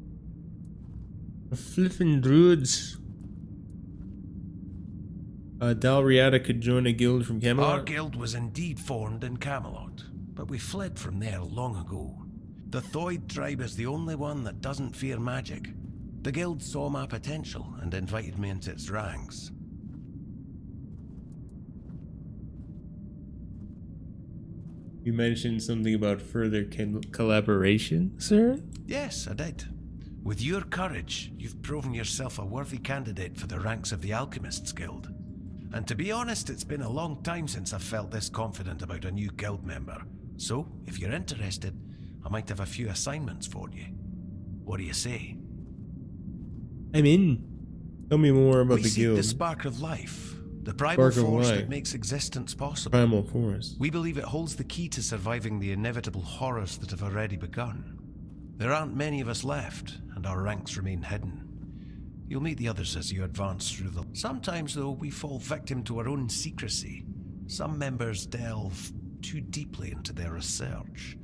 The flippin' druids. Dalriada could join a guild from Our Camelot. guild was indeed formed in Camelot, but we fled from there long ago. The Thoid tribe is the only one that doesn't fear magic. The guild saw my potential and invited me into its ranks. You mentioned something about further collaboration, sir? Yes, I did. With your courage, you've proven yourself a worthy candidate for the ranks of the Alchemists Guild. And to be honest, it's been a long time since I've felt this confident about a new guild member. So, if you're interested, I might have a few assignments for you. What do you say? I'm in. Tell me more about We the seek guild. the spark of life, the primal Spark of force life. that makes existence possible. Primal Forest. We believe it holds the key to surviving the inevitable horrors that have already begun. There aren't many of us left, and our ranks remain hidden. You'll meet the others as you advance through them. Sometimes, though, we fall victim to our own secrecy. Some members delve too deeply into their research.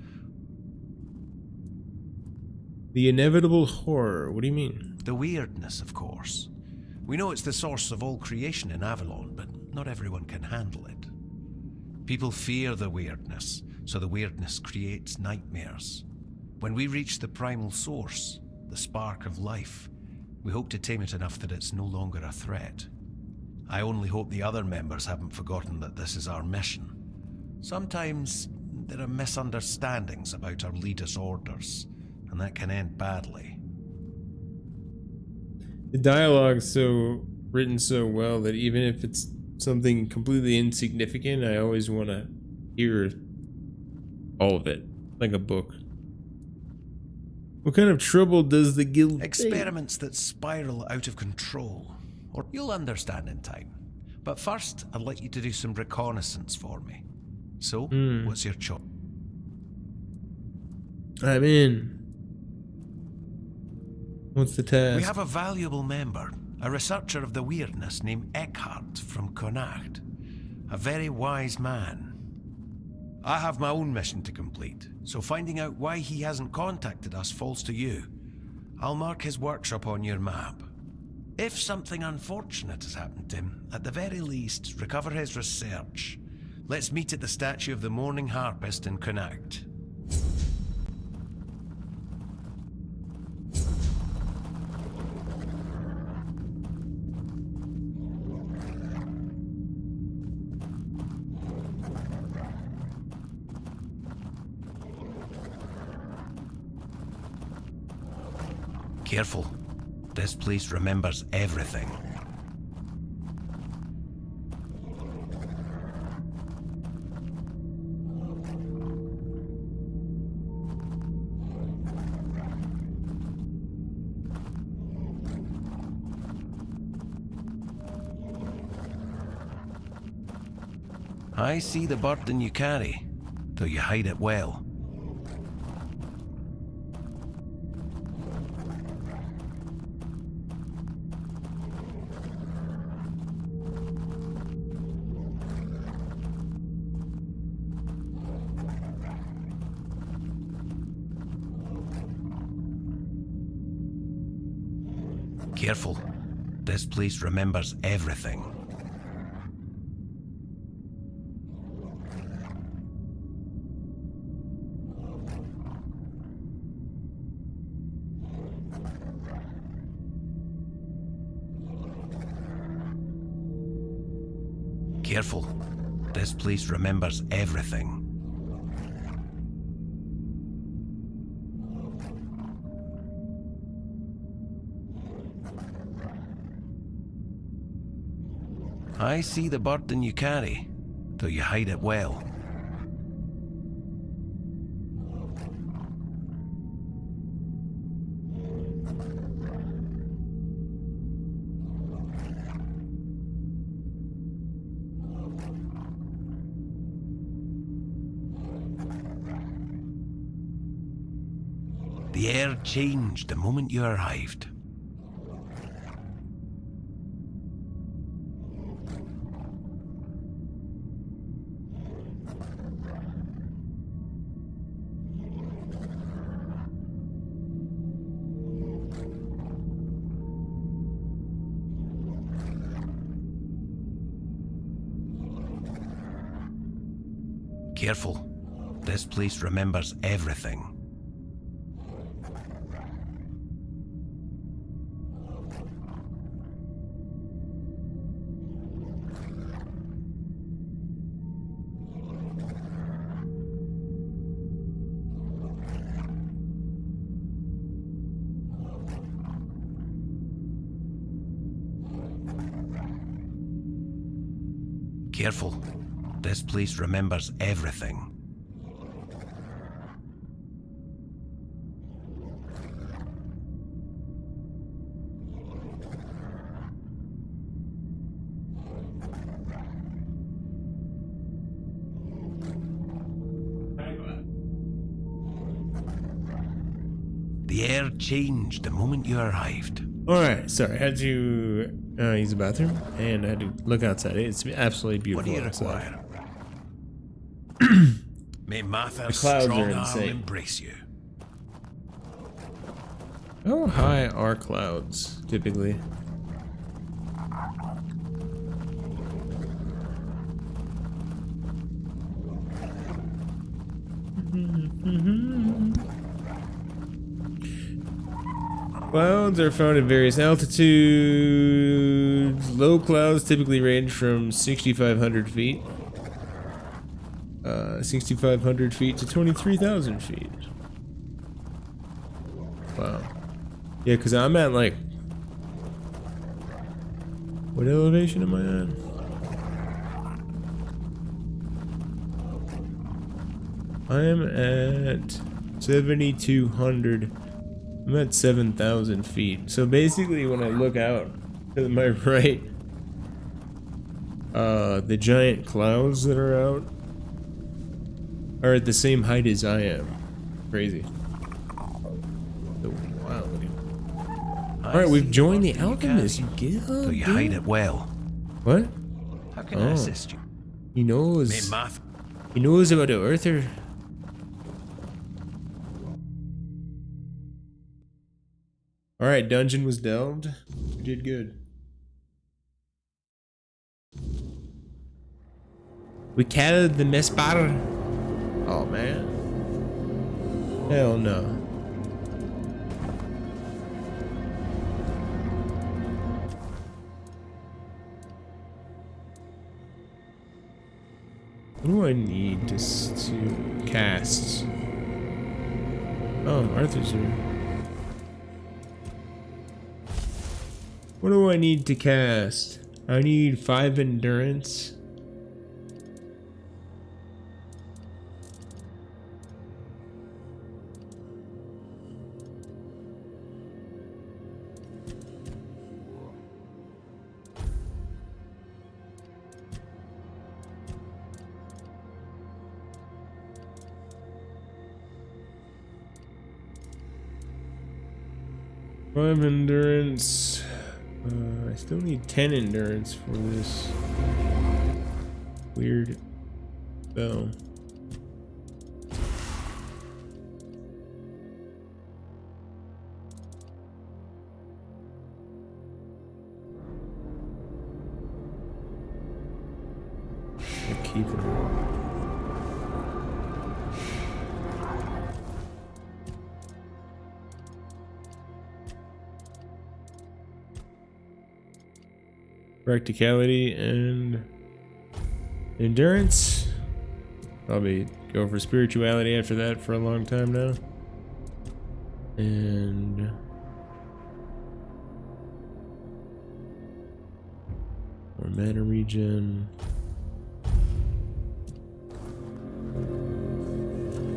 The inevitable horror. What do you mean? The weirdness, of course. We know it's the source of all creation in Avalon, but not everyone can handle it. People fear the weirdness, so the weirdness creates nightmares. When we reach the primal source, the spark of life, we hope to tame it enough that it's no longer a threat. I only hope the other members haven't forgotten that this is our mission. Sometimes there are misunderstandings about our leader's orders, and that can end badly. The dialogue's so written so well that even if it's something completely insignificant, I always want to hear all of it, like a book. What kind of trouble does the guild face? Experiments that spiral out of control. Or you'll understand in time. But first, I'd like you to do some reconnaissance for me. So, what's your choice? I'm in. What's the task? We have a valuable member, a researcher of the weirdness named Eckhart from Connacht. A very wise man. I have my own mission to complete, so finding out why he hasn't contacted us falls to you. I'll mark his workshop on your map. If something unfortunate has happened to him, at the very least, recover his research. Let's meet at the statue of the Morning Harpist in Connacht. Careful. This place remembers everything. I see the burden you carry, though you hide it well. Careful. This place remembers everything. Careful. This place remembers everything. I see the burden you carry, though you hide it well. The air changed the moment you arrived. Careful. This place remembers everything. Careful. This place remembers everything. The air changed the moment you arrived. Alright, sorry, I had to use the bathroom, and I had to look outside. It's absolutely What beautiful do you outside. require? May Mather's clouds strong are arm insane. embrace you. How high are clouds, typically? Clouds are found at various altitudes. Low clouds typically range from 6,500 feet. 6,500 feet to 23,000 feet. Wow. Yeah, because I'm at like... What elevation am I at? I am at 7,200. I'm at 7,000 feet. So basically when I look out to my right, the giant clouds that are out are at the same height as I am. Crazy. So, wow. Alright, we've joined the Alchemist Guild. So you hide it well. What? How can I assist you? He knows. May He knows about the Earther. Alright, dungeon was delved. You did good. We killed the Mesbar. Oh man. Hell no. What do I need to cast? Oh, Arthur's here. What do I need to cast? I need 5 endurance. Five endurance. I still need 10 endurance for this weird spell. I'll keep it. Practicality and endurance. Probably go for spirituality after that for a long time now. And or mana regen.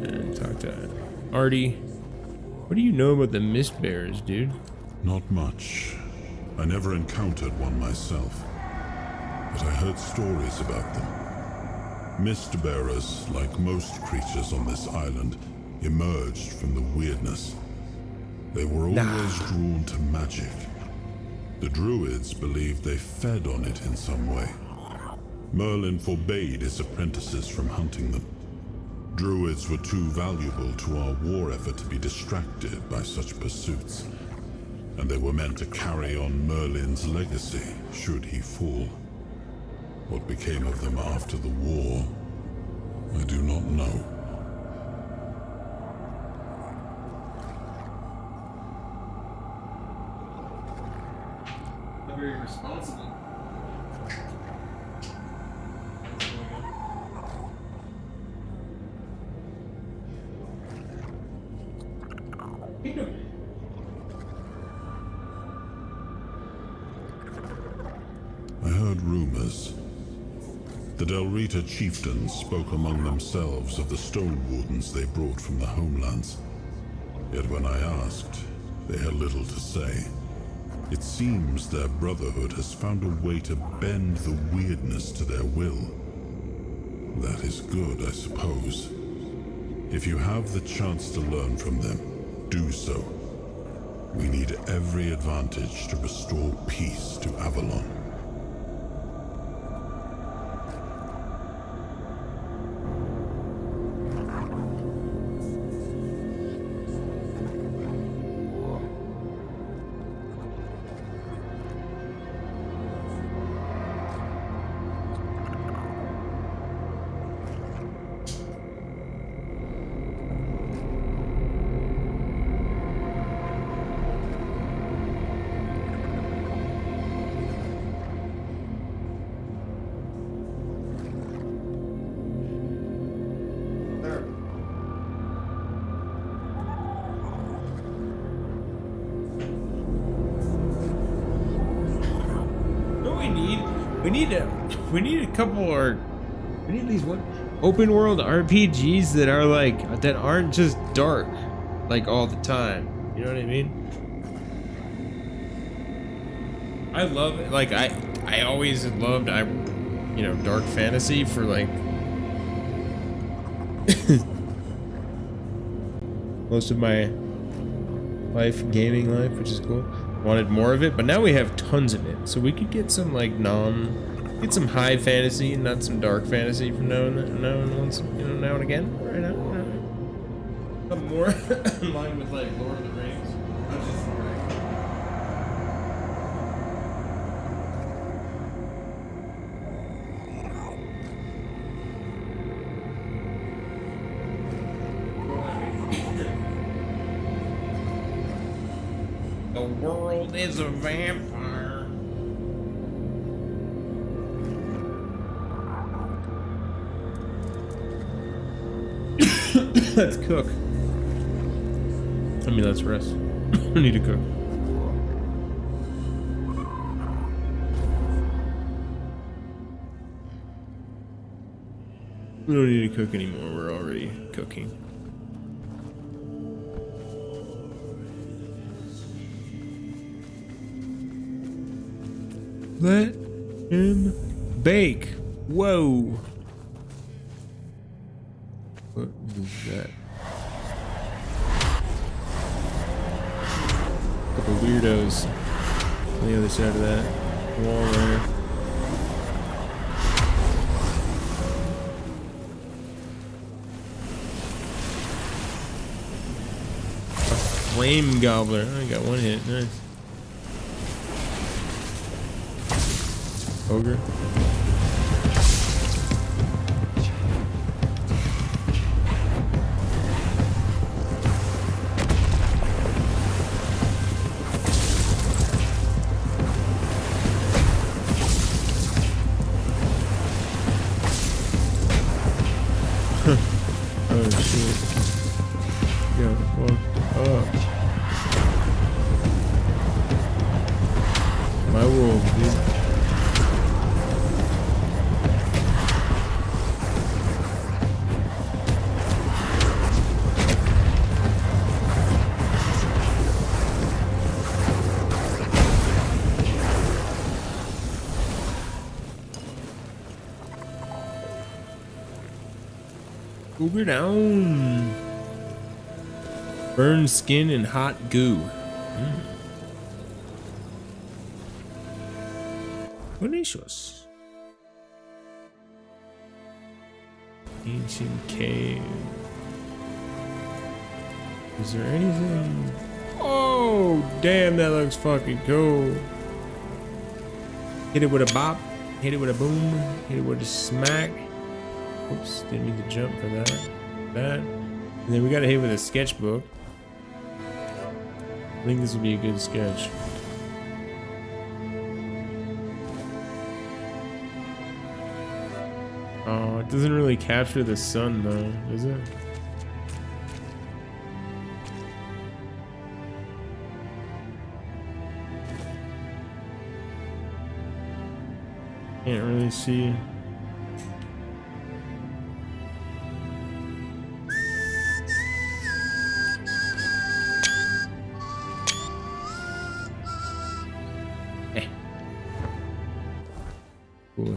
And talk to Artie. What do you know about the Mist Bearers, dude? Not much. I never encountered one myself, but I heard stories about them. Mist bearers, like most creatures on this island, emerged from the weirdness. They were always drawn to magic. The druids believed they fed on it in some way. Merlin forbade his apprentices from hunting them. Druids were too valuable to our war effort to be distracted by such pursuits. And they were meant to carry on Merlin's legacy, should he fall. What became of them after the war, I do not know. Not very responsible. I heard rumors. The Delrita chieftains spoke among themselves of the stone wardens they brought from the homelands. Yet when I asked, they had little to say. It seems their brotherhood has found a way to bend the weirdness to their will. That is good, I suppose. If you have the chance to learn from them, do so. We need every advantage to restore peace to Avalon. We need a couple, or we need these one open world RPGs that are like, that aren't just dark like all the time. You know what I mean? I love it. Like I always loved, you know, dark fantasy for like most of my life, gaming life, which is cool. Wanted more of it, but now we have tons of it, so we could get some like get some high fantasy and not some dark fantasy from now and once, you know, now and again. Right now, something more in line with like Lord of the Rings. Not just the world is a vampire. Let's cook. I mean, let's rest. I need to cook. We don't need to cook anymore. We're already cooking. Let him bake. Whoa. What is that? Couple weirdos on the other side of that wall there. A flame gobbler. I got one hit. Nice. Ogre. Oh shit. Yo, fuck up. My wolf, dude. Cougar down. Burn skin and hot goo. Delicious. Ancient cave. Is there anything? Oh, damn, that looks fucking cool. Hit it with a bop. Hit it with a boom. Hit it with a smack. Oops, didn't mean to jump for that. That. And then we gotta hit with a sketchbook. I think this will be a good sketch. Oh, it doesn't really capture the sun though, does it? Can't really see. Cool.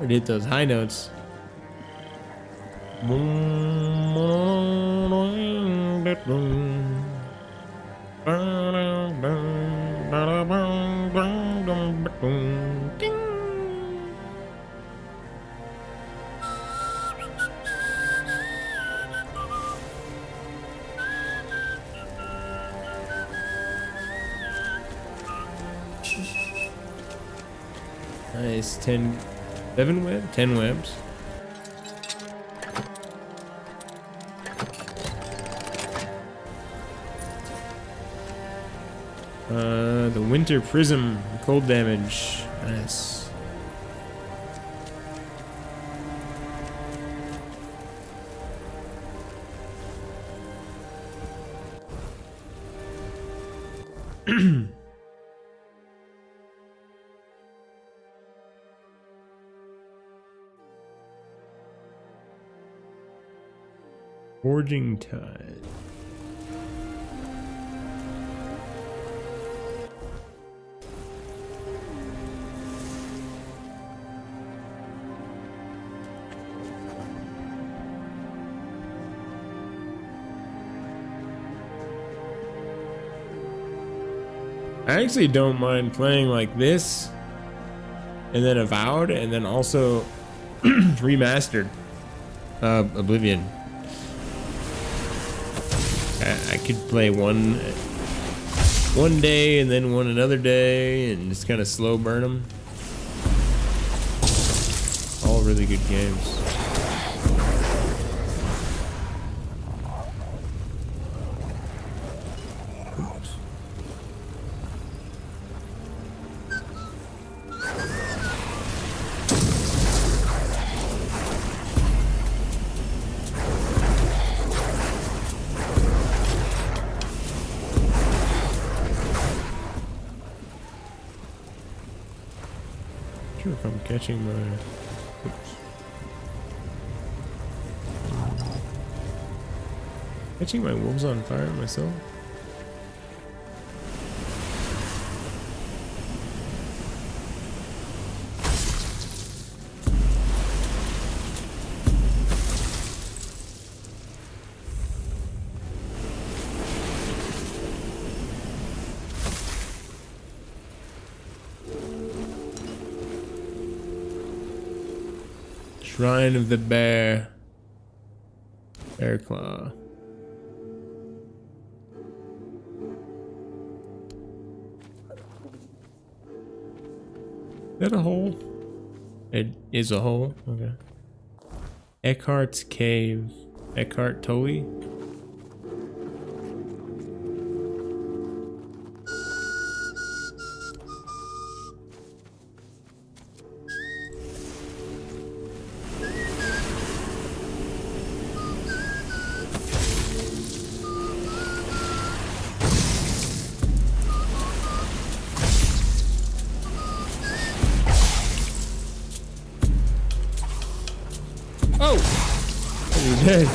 Or hit those high notes. Nice. 7 web? 10 webs. The winter prism, cold damage. Nice. Forging Tide. I actually don't mind playing like this, and then Avowed, and then also remastered Oblivion. I could play one day and then one another day, and just kind of slow burn them. All really good games. Sure, if I'm catching my... Oops. Catching my wolves on fire myself? Shrine of the Bear. Bear Claw. Is that a hole? It is a hole? Okay. Eckhart's Cave. Eckhart Tolle? Oh! You're dead.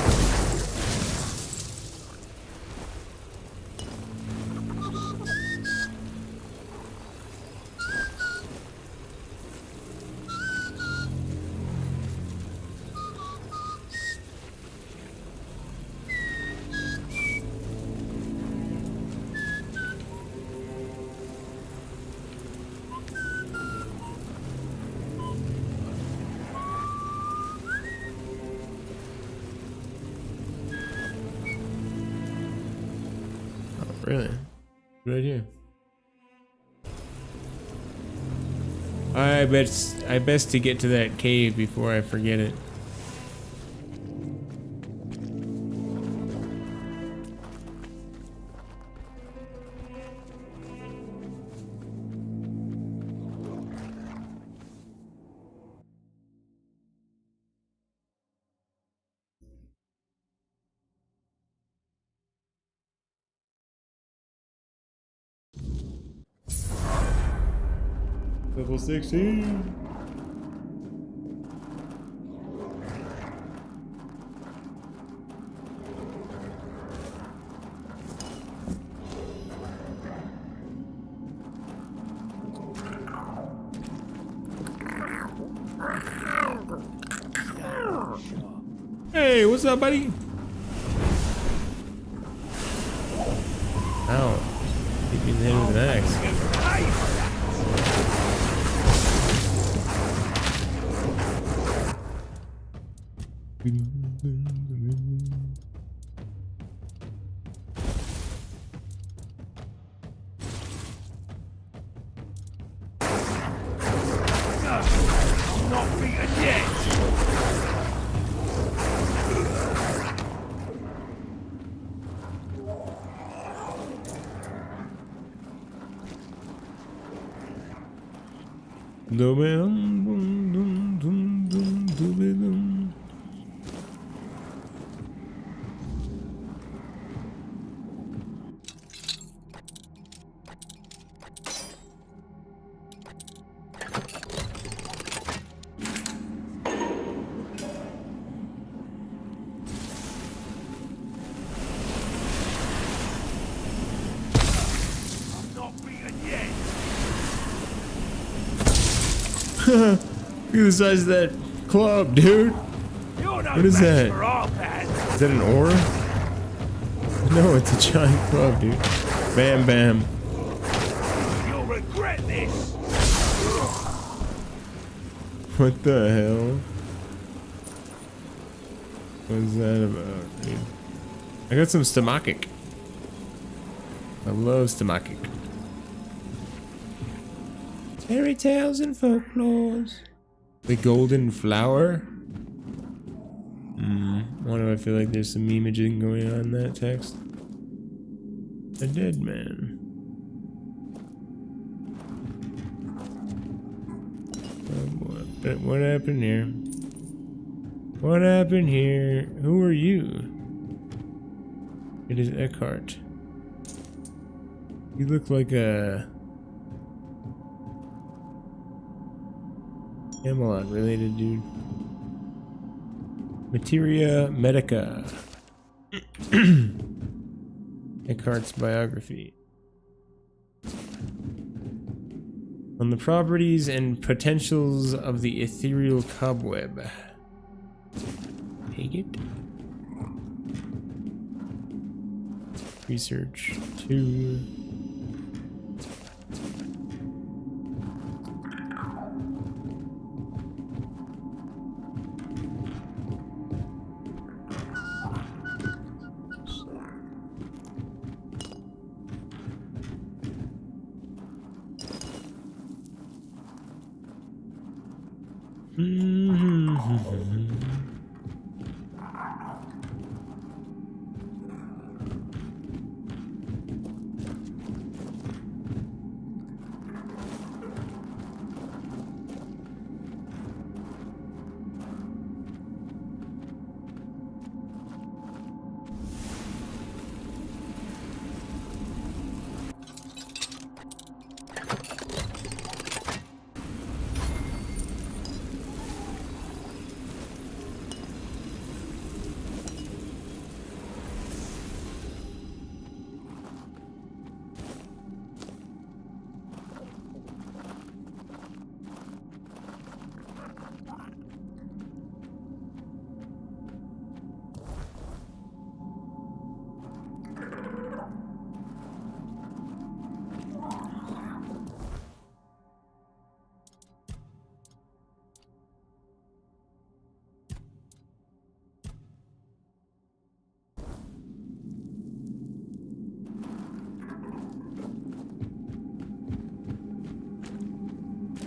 Really? Good idea. I best to get to that cave before I forget it. Level 16. Hey, what's up, buddy? Ow. Hit me in the head with an axe. Not beaten yet! Not beaten yet! Look at the size of that club, dude. You're no What is match that? for our pads. Is that an aura? No, it's a giant club, dude. Bam, bam. You'll regret this. What the hell? What's that about, dude? I got some stomachic. I love stomachic. Fairy tales and folklores. The golden flower? Why do I feel like there's some memeaging going on in that text? A dead man. What happened here? What happened here? Who are you? It is Eckhart. You look like a Avalon related dude. Materia Medica. Eckhart's biography. On the properties and potentials of the ethereal cobweb. Take it. Research 2.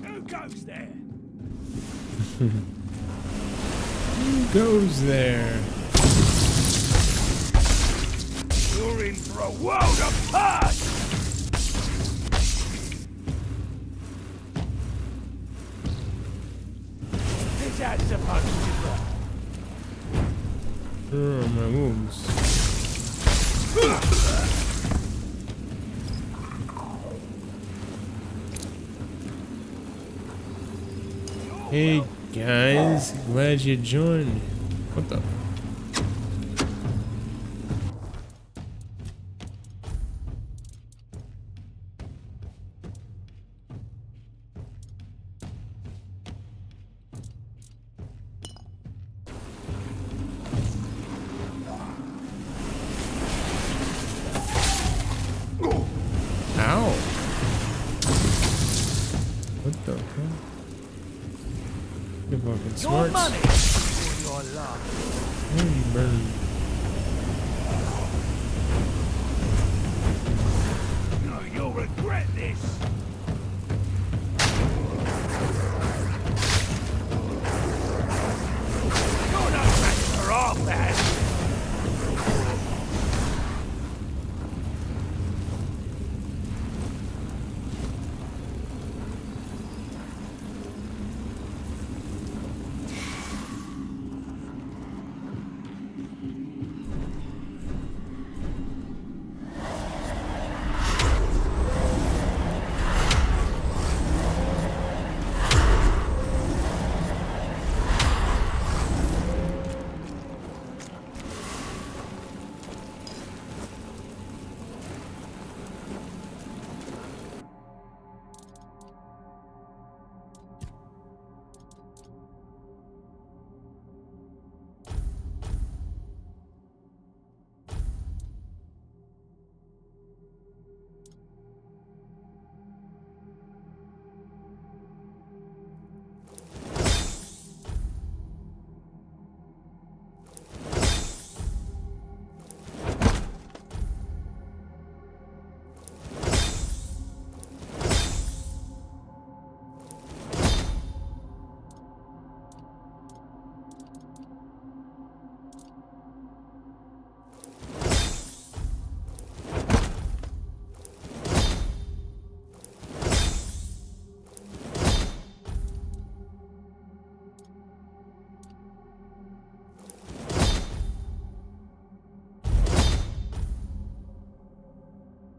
Who goes there? Who goes there? You're in for a world apart! Is that supposed to go? Oh, my wounds. Hey guys, glad you joined. What the? What the hell? You're fucking Your smart. money or your love. Hey, burn. No, you'll regret this. You're no match for our band.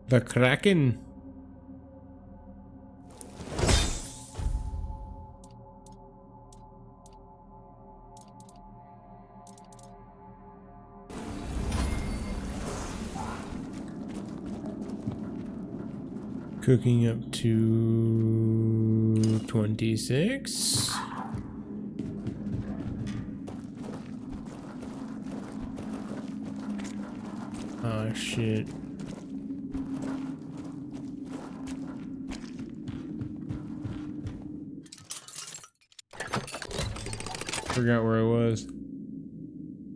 The Kraken. Cooking up to 26. Oh shit. Forgot where I was.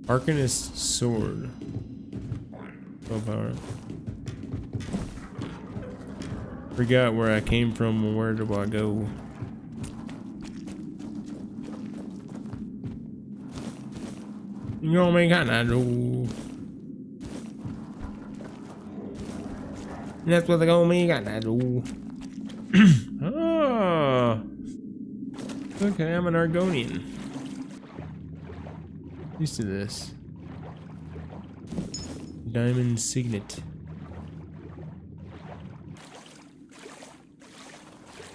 Arcanist sword. Willpower. Forgot where I came from and where do I go? You know me kinda do. That's what they call me kinda do. Oh. Okay, I'm an Argonian. Used to this. Diamond signet.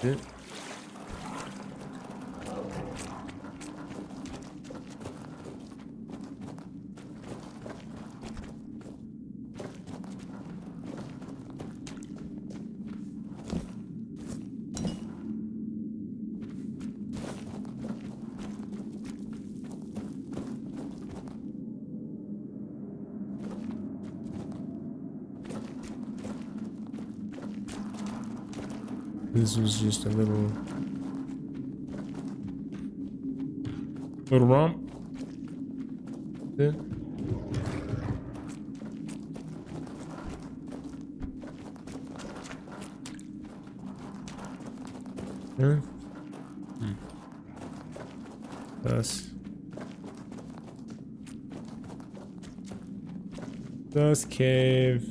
It. This was just a little romp. It. Huh? Thus cave.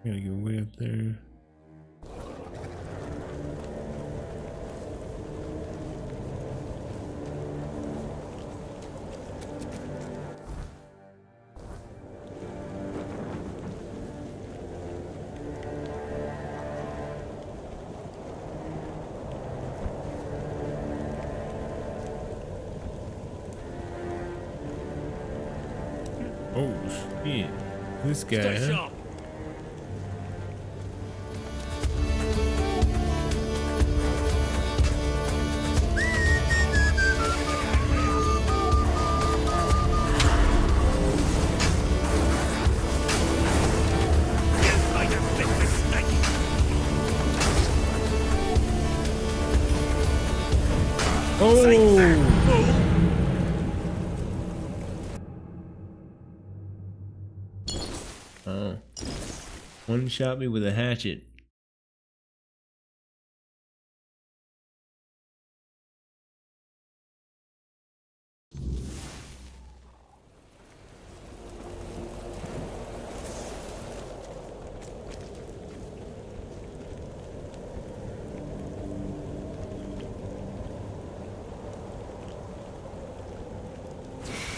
Gotta go way up there. Oh shit. This guy, Stay huh? sharp. Oh! Oh. One shot me with a hatchet.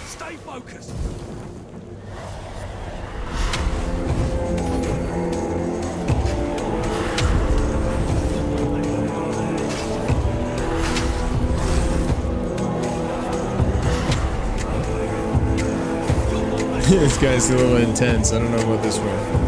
Stay focused. This guy's a little intense. I don't know about this one.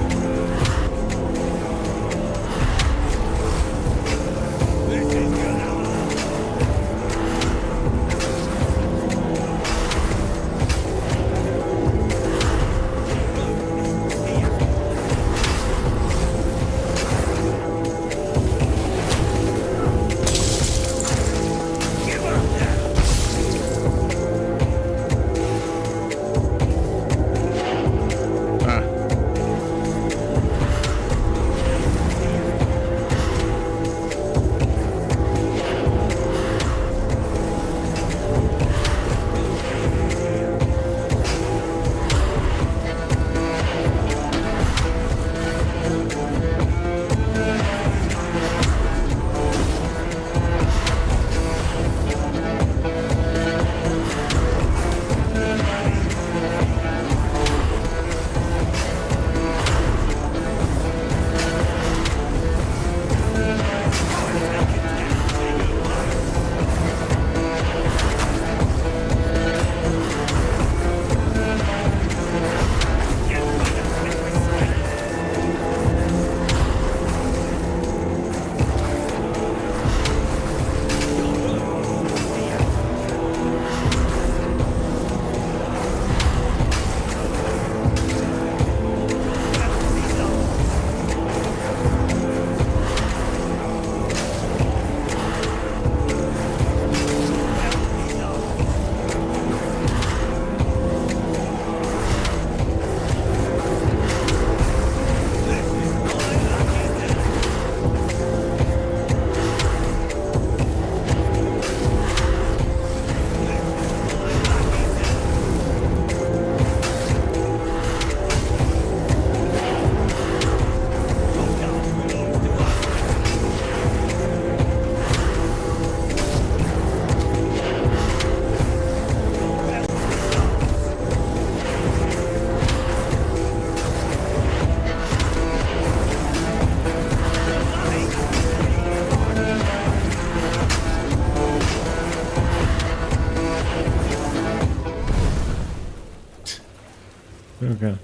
Okay.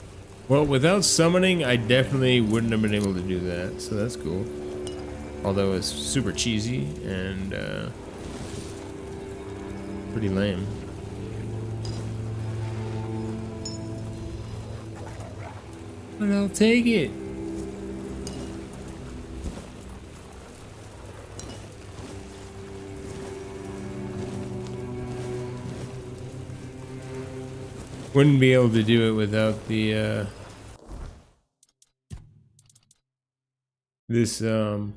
Well, without summoning, I definitely wouldn't have been able to do that, so that's cool. Although it's super cheesy and pretty lame. But I'll take it. Wouldn't be able to do it without the this I don't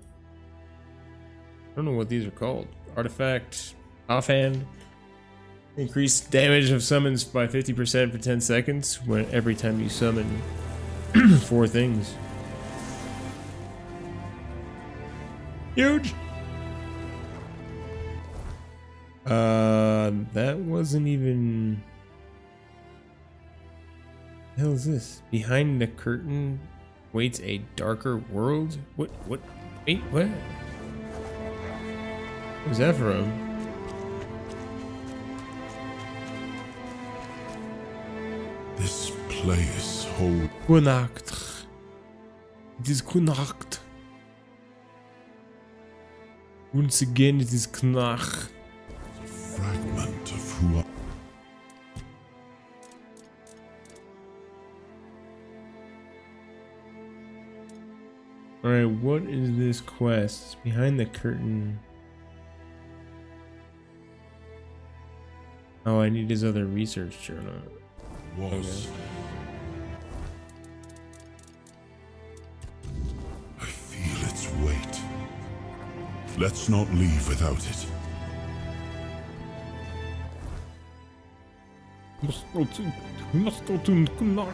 know what these are called. Artifact offhand. Increased damage of summons by 50% for 10 seconds when every time you summon 4 things. Huge. That wasn't even. The hell is this? Behind the curtain waits a darker world? What? Wait, what? Where's that from? This place hold Connacht. It is Connacht. Once again, it is Knach. a fragment of who I... Alright, what is this quest? It's behind the curtain. Oh, I need his other research journal. was. I feel its weight. Let's not leave without it. Must go to Knach.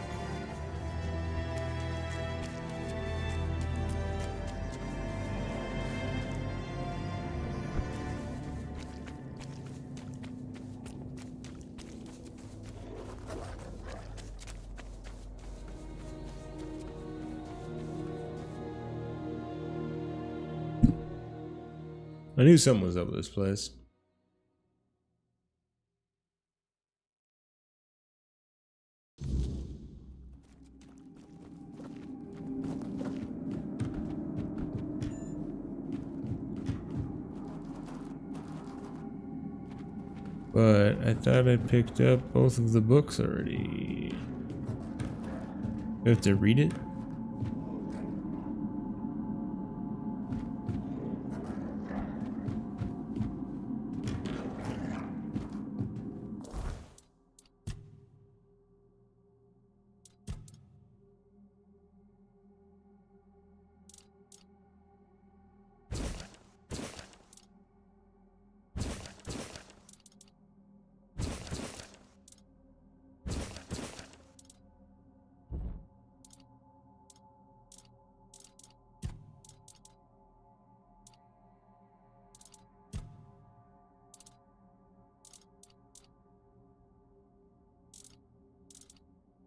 I knew something was up with this place. But I thought I picked up both of the books already. You have to read it?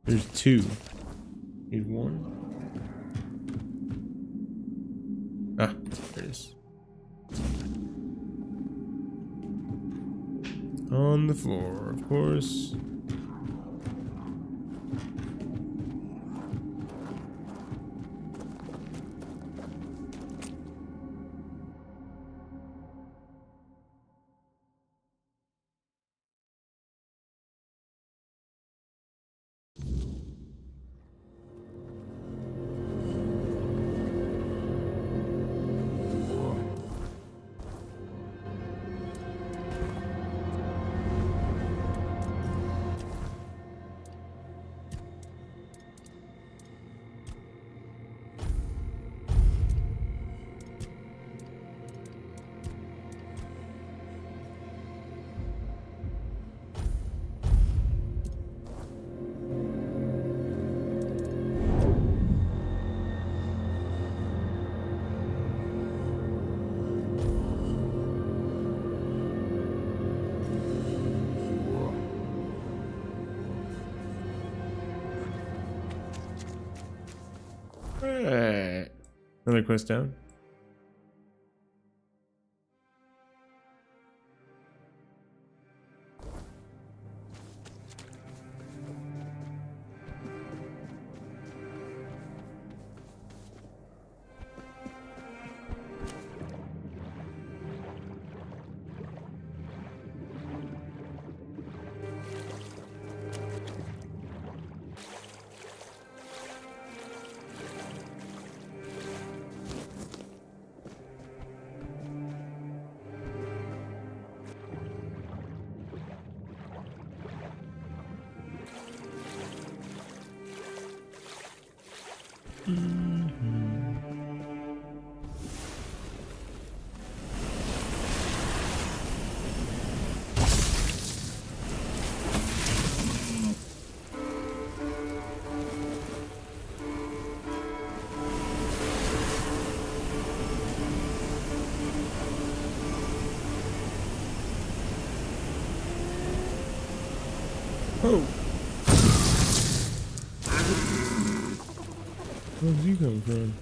There's two. Need one. Ah, there it is. On the floor, of course. Alright. Another quest down. Oh! Where did you come from?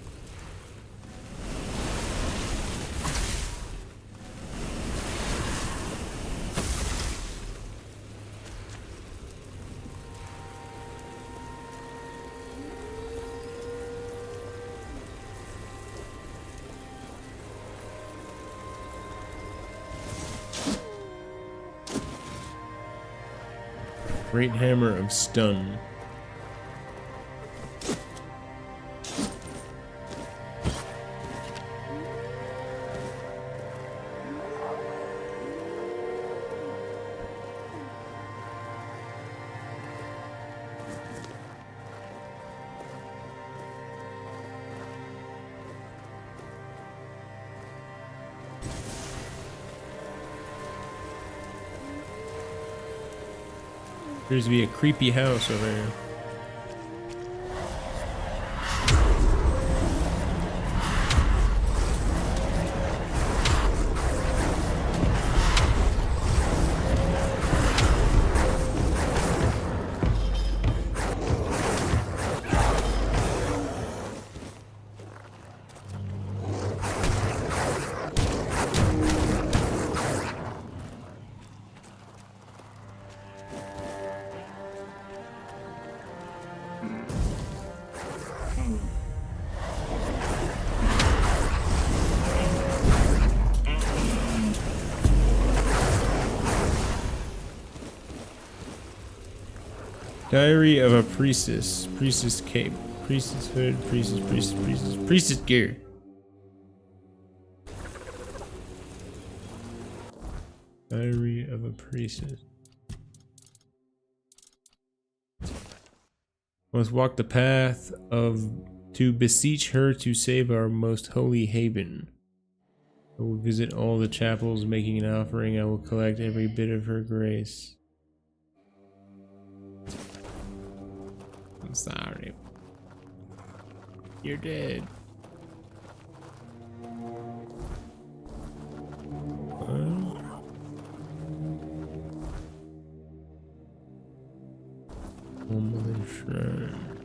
Great hammer of stun. Appears to be a creepy house over here. Diary of a priestess. Priestess cape. Priestess hood. Priestess gear. Diary of a priestess. Must walk the path of to beseech her to save our most holy haven. I will visit all the chapels, making an offering. I will collect every bit of her grace. I'm sorry. You're dead. Homeland Shrine.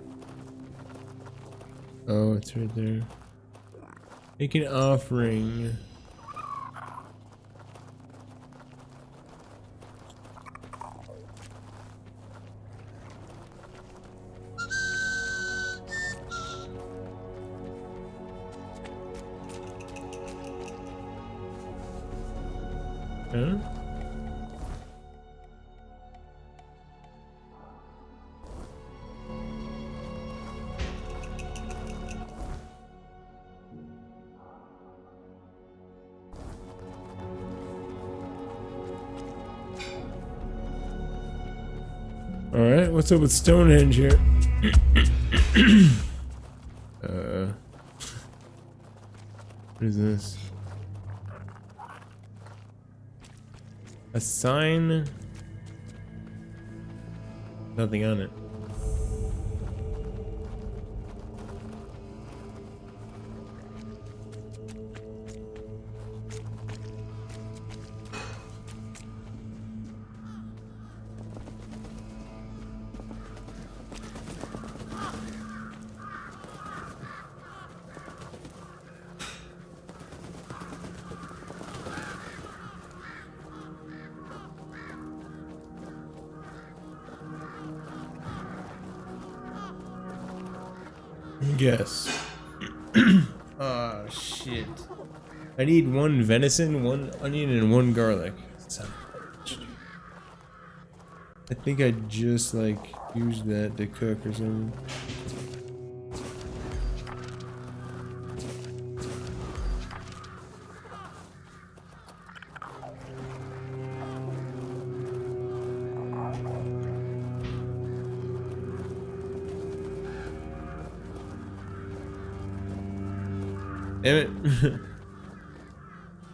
Oh, it's right there. Make an offering. Huh? Alright, what's up with Stonehenge here? What is this? A sign? Nothing on it. Yes. Oh shit. I need one venison, one onion, and one garlic. I think I just like used that to cook or something. Damn it.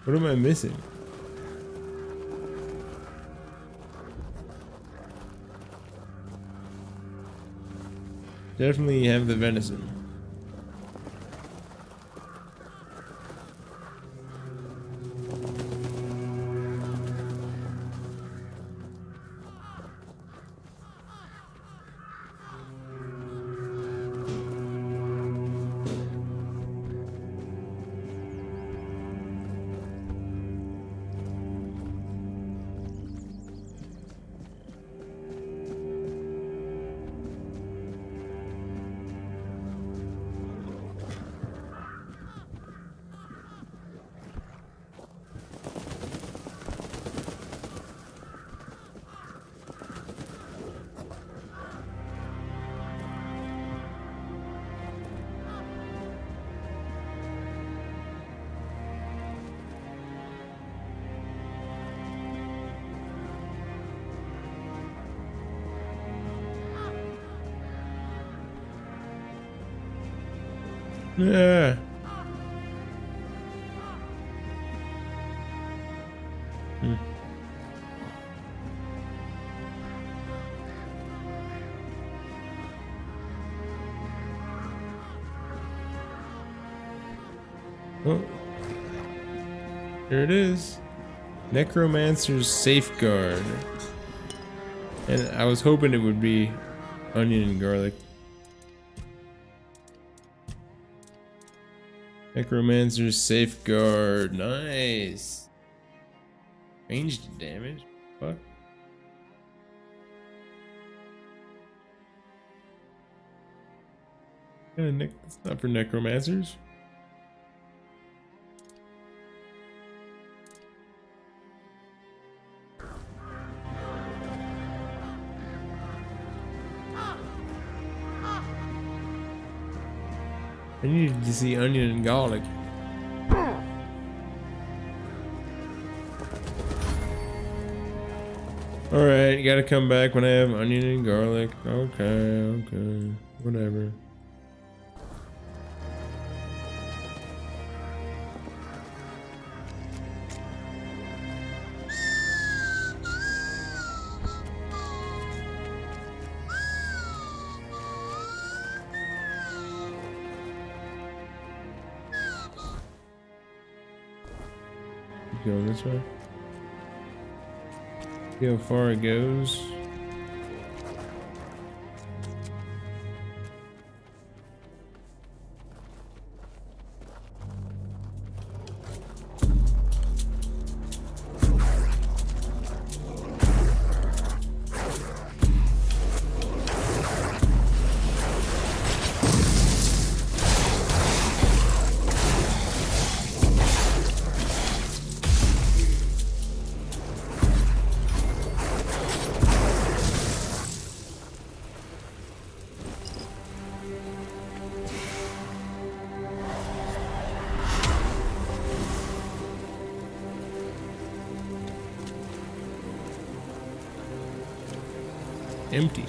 What am I missing? Definitely have the venison. Yeah. Hmm. Oh. Here it is. Necromancer's Safeguard. And I was hoping it would be onion and garlic. Necromancer's Safeguard. Nice. Ranged damage. Fuck. It's not for necromancers. I needed to see onion and garlic. Alright, you gotta come back when I have onion and garlic. Okay, whatever. Go this way. See how far it goes. Empty.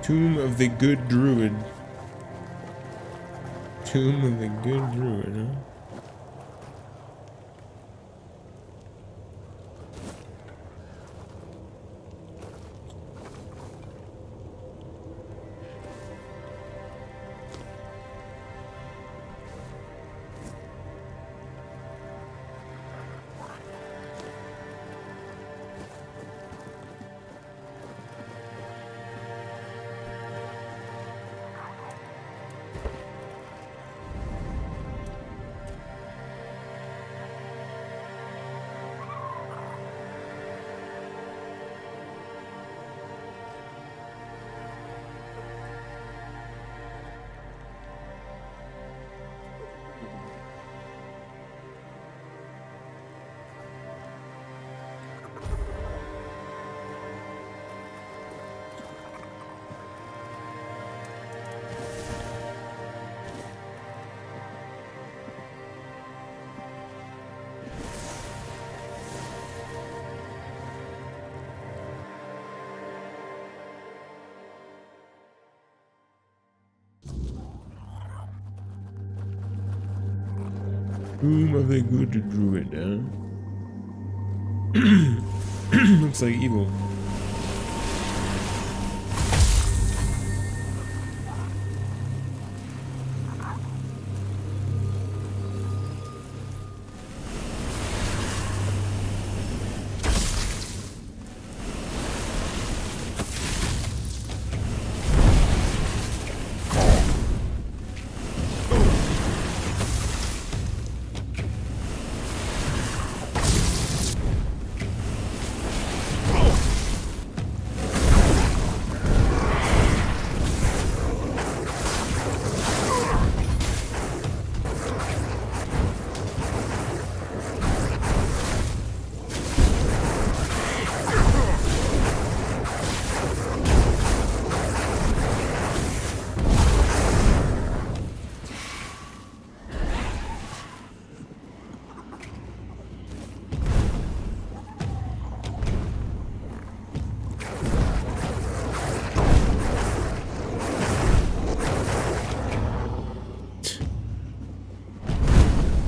Tomb of the Good Druid. Tomb of the Good Druid, huh? Tomb of the Good Druid, huh? Looks like evil.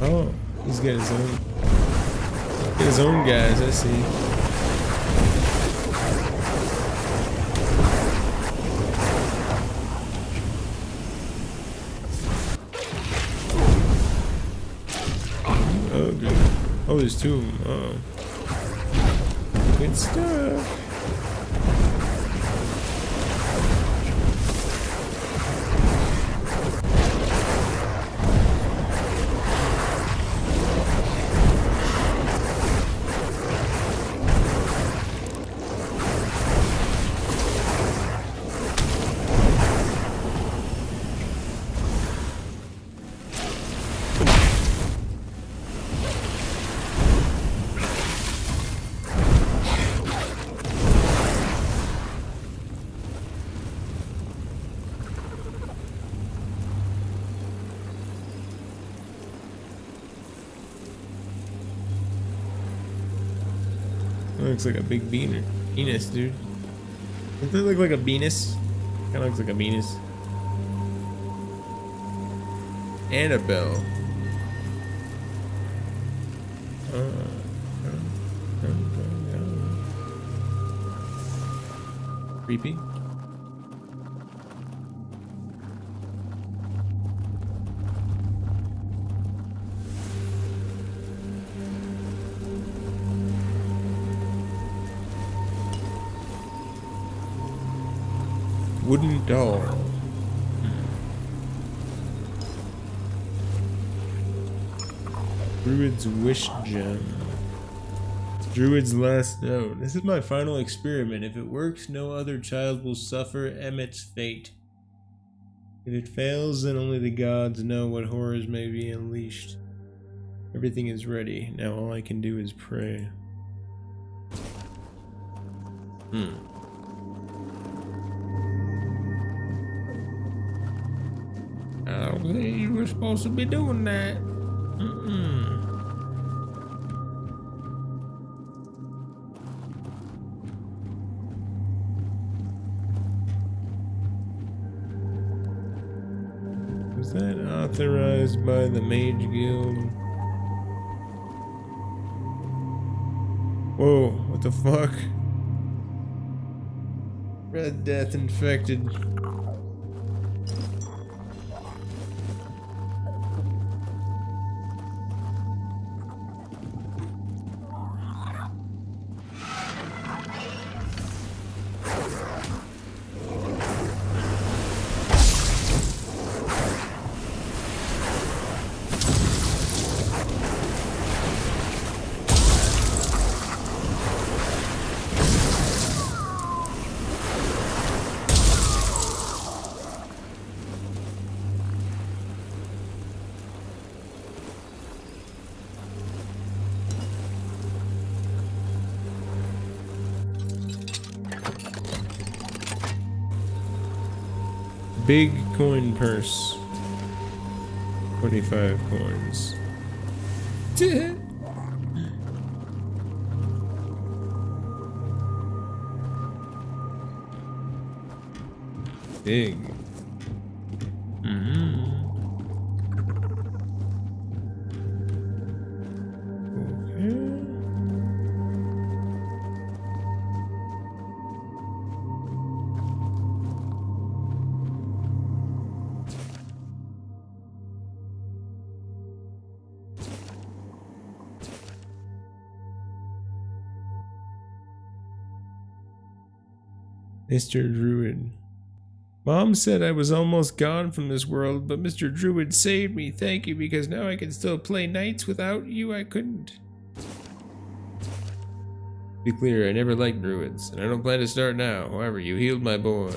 Oh, he's got his own guys, I see. Oh, good. Oh, there's two of them. Uh-oh. Good stuff. Looks like a big penis, dude. Doesn't that look like a penis? Kinda looks like a penis. Annabelle. Creepy. Wooden doll. Druid's wish gem. Druid's last note. This is my final experiment. If it works, no other child will suffer Emmett's fate. If it fails, then only the gods know what horrors may be unleashed. Everything is ready. Now all I can do is pray. I don't think you were supposed to be doing that. authorized by the Mage Guild. Whoa, what the fuck? Red Death infected. Big coin purse. 25 coins. Big. Okay. Mr. Druid. Mom said I was almost gone from this world, but Mr. Druid saved me. Thank you, because now I can still play nights. Without you, I couldn't. Be clear, I never liked druids, and I don't plan to start now. However, you healed my boy.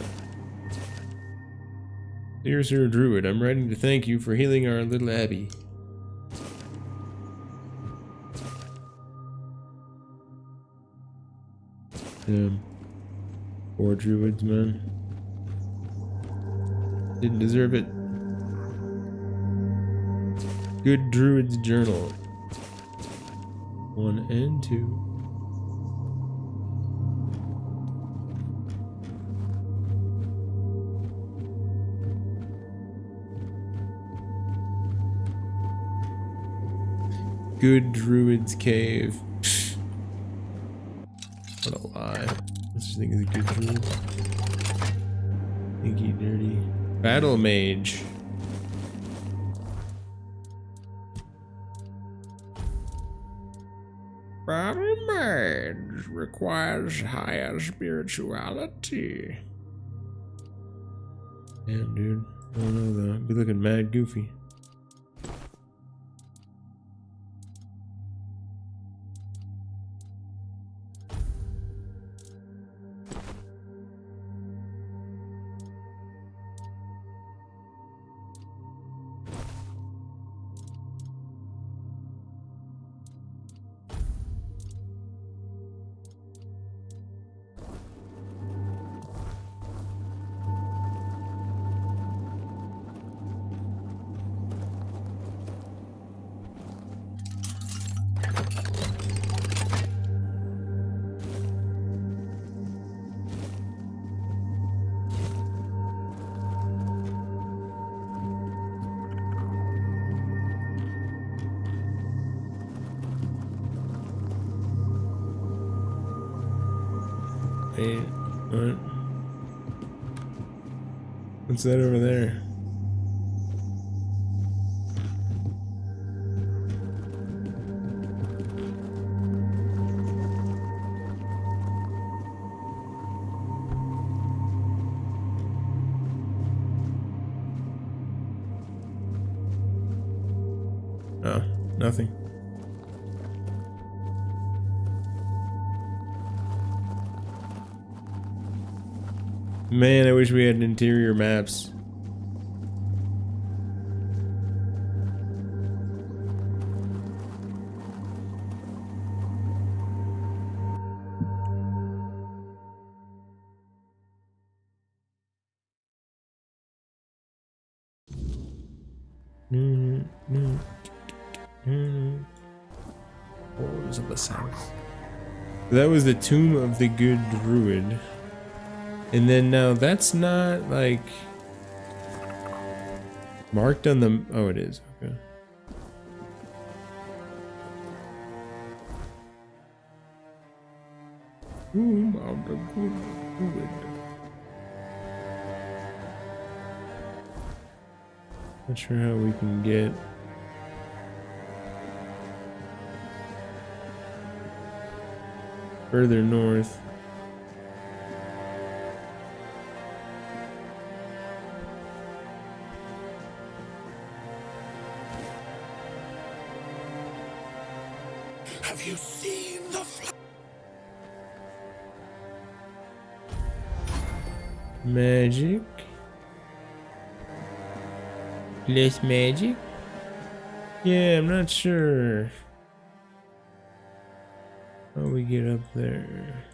Dear Sir Druid, I'm writing to thank you for healing our little Abby. Poor druids, man. Didn't deserve it. Good Druid's Journal. 1 and 2. Good Druid's Cave. What a lie. Let's just think of the good druid. Stinky, dirty. Battle Mage. Battle Mage requires higher spirituality. Damn, dude. I don't know though. Be looking mad goofy. Hey, what? What's that over there? Oh, nothing. Man, I wish we had interior maps. Horrors of the South. That was the Tomb of the Good Druid. And then now that's not like Marked on the... Oh, it is. Okay. Not sure how we can get... further north. Have you seen the Magic. Less magic? Yeah, I'm not sure how we get up there.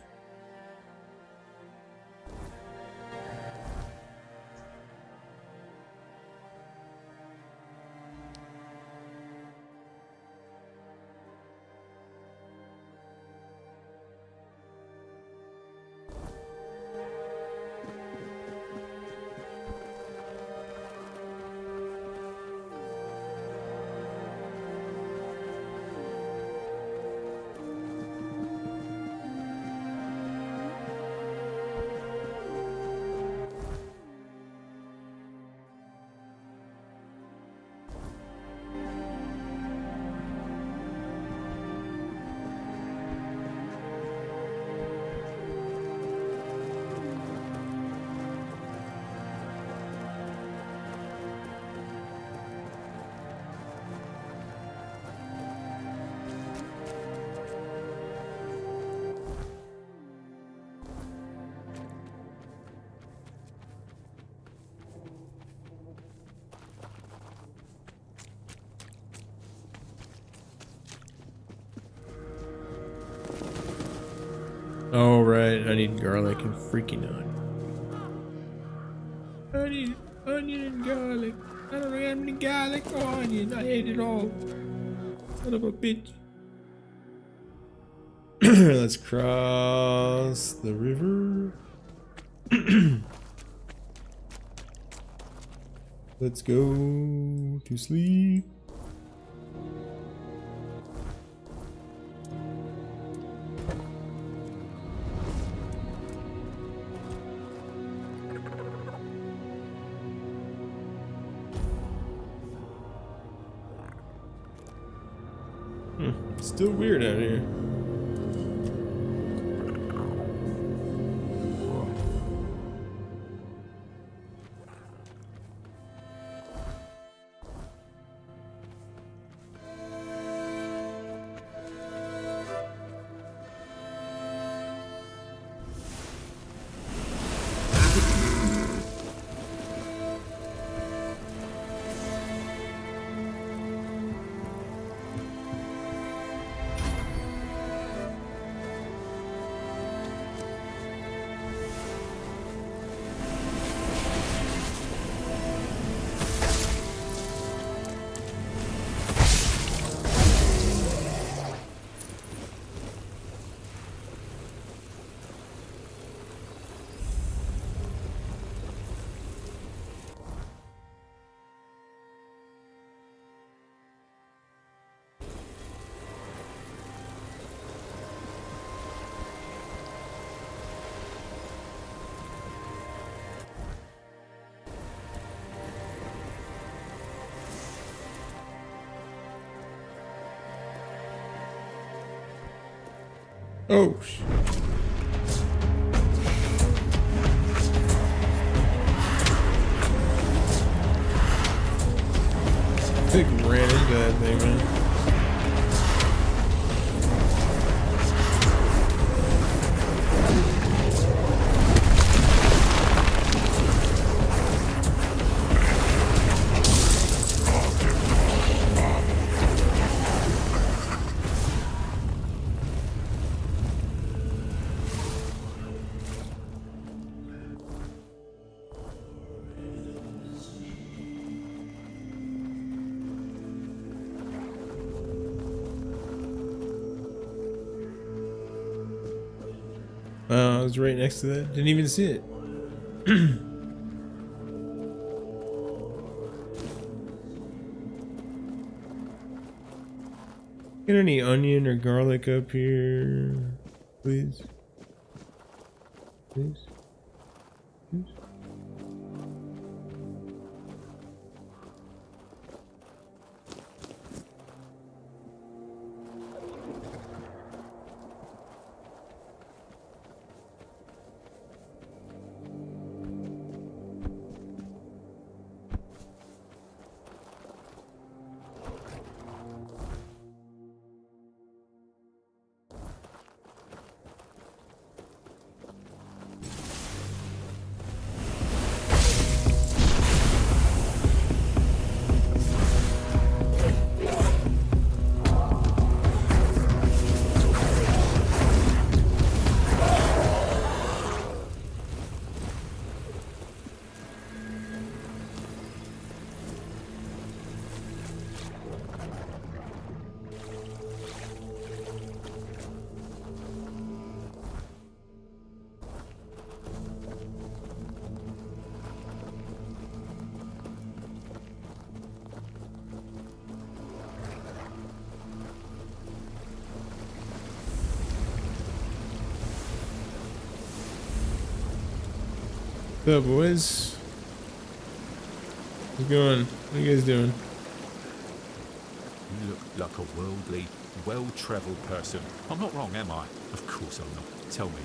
Oh, right. I need garlic and freaking onion. I need onion and garlic. I don't have any garlic or onion. I ate it all. Son of a bitch. Let's cross the river. Let's go to sleep. Still weird out here. Oh, I think we ran into that thing, man. I was right next to that. Didn't even see it. Get any onion or garlic up here, please? Please? Please? What's up, boys? How's it going? What are you guys doing? You look like a worldly, well-travelled person. I'm not wrong, am I? Of course I'm not. Tell me,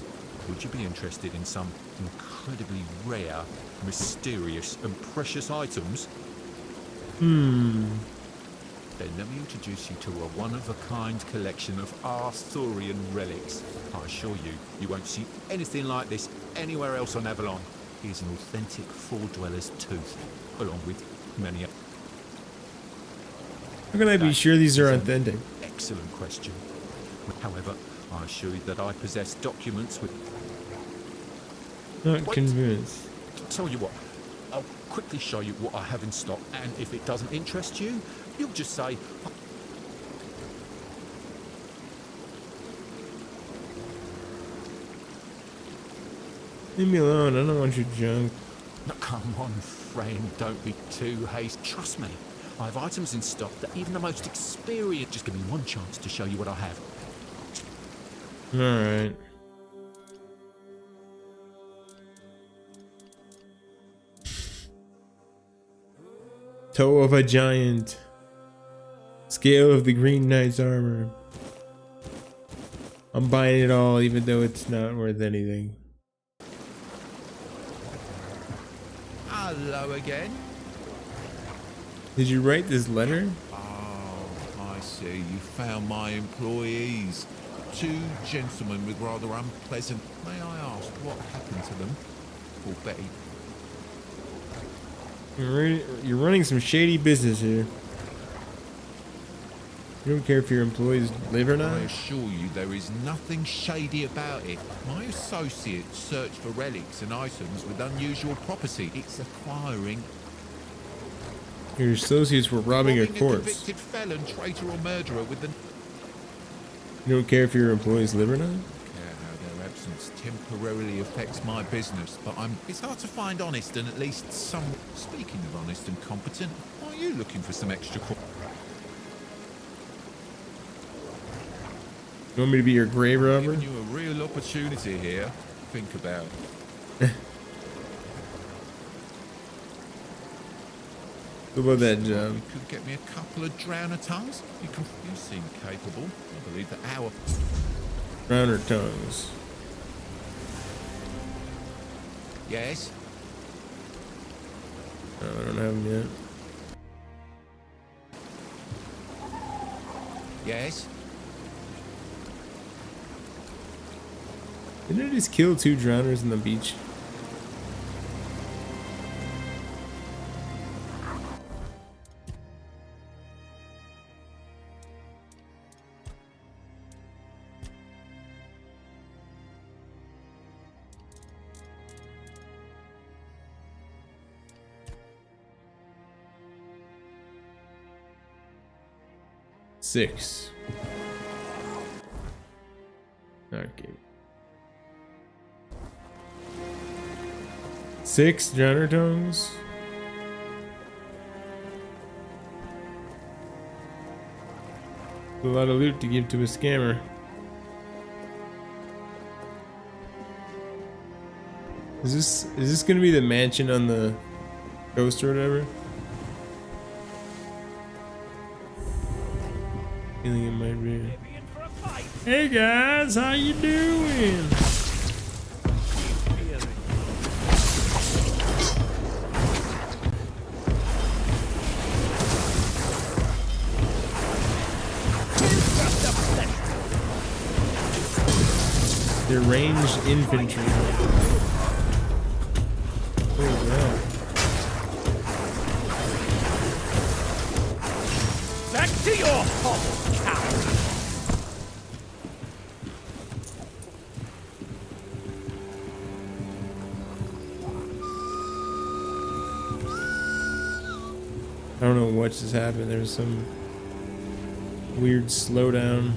would you be interested in some incredibly rare, mysterious and precious items? Then let me introduce you to a one-of-a-kind collection of Arthurian relics. I assure you, you won't see anything like this anywhere else on Avalon. Here's an authentic Four-Dweller's tooth, along with many others. How can I be sure these are That is authentic? an excellent question. However, I assure you that I possess documents with... Not Wait. convinced. Tell you what, I'll quickly show you what I have in stock, and if it doesn't interest you, you'll just say... Leave me alone. I don't want your junk. No, come on, friend, don't be too hasty. Trust me, I have items in stock that even the most experienced... Just give me one chance to show you what I have. Alright. Toe of a giant. Scale of the Green Knight's armor. I'm buying it all, even though it's not worth anything. Hello again. Did you write this letter? Oh, I see. You found my employees. Two gentlemen with rather unpleasant... May I ask what happened to them? Or Betty? You're running some shady business here. You don't care if your employees live or I not? assure you there is nothing shady about it. My associates search for relics and items with unusual property. It's acquiring... Your associates were robbing a corpse. convicted felon, traitor or murderer with the... You don't care if your employees live or not? care how their absence temporarily affects my business, but it's hard to find honest and at least some... Speaking of honest and competent, are you looking for some extra... You want me to be your grave robber? Giving you a real opportunity here. Think about it. What about that job? You could get me a couple of drowner tongues. You seem capable. I believe that our... Drowner tongues. Yes? No, I don't have them yet. Yes? Didn't I just kill 2 drowners on the beach? Six. Okay. 6 drowner tongues. A lot of loot to give to a scammer. Is this gonna be the mansion on the coast or whatever? Feeling in my rear. Hey guys, how you doing? They're ranged infantry. Oh wow. Back to your hovel, coward! I don't know what just happened. There was some weird slowdown.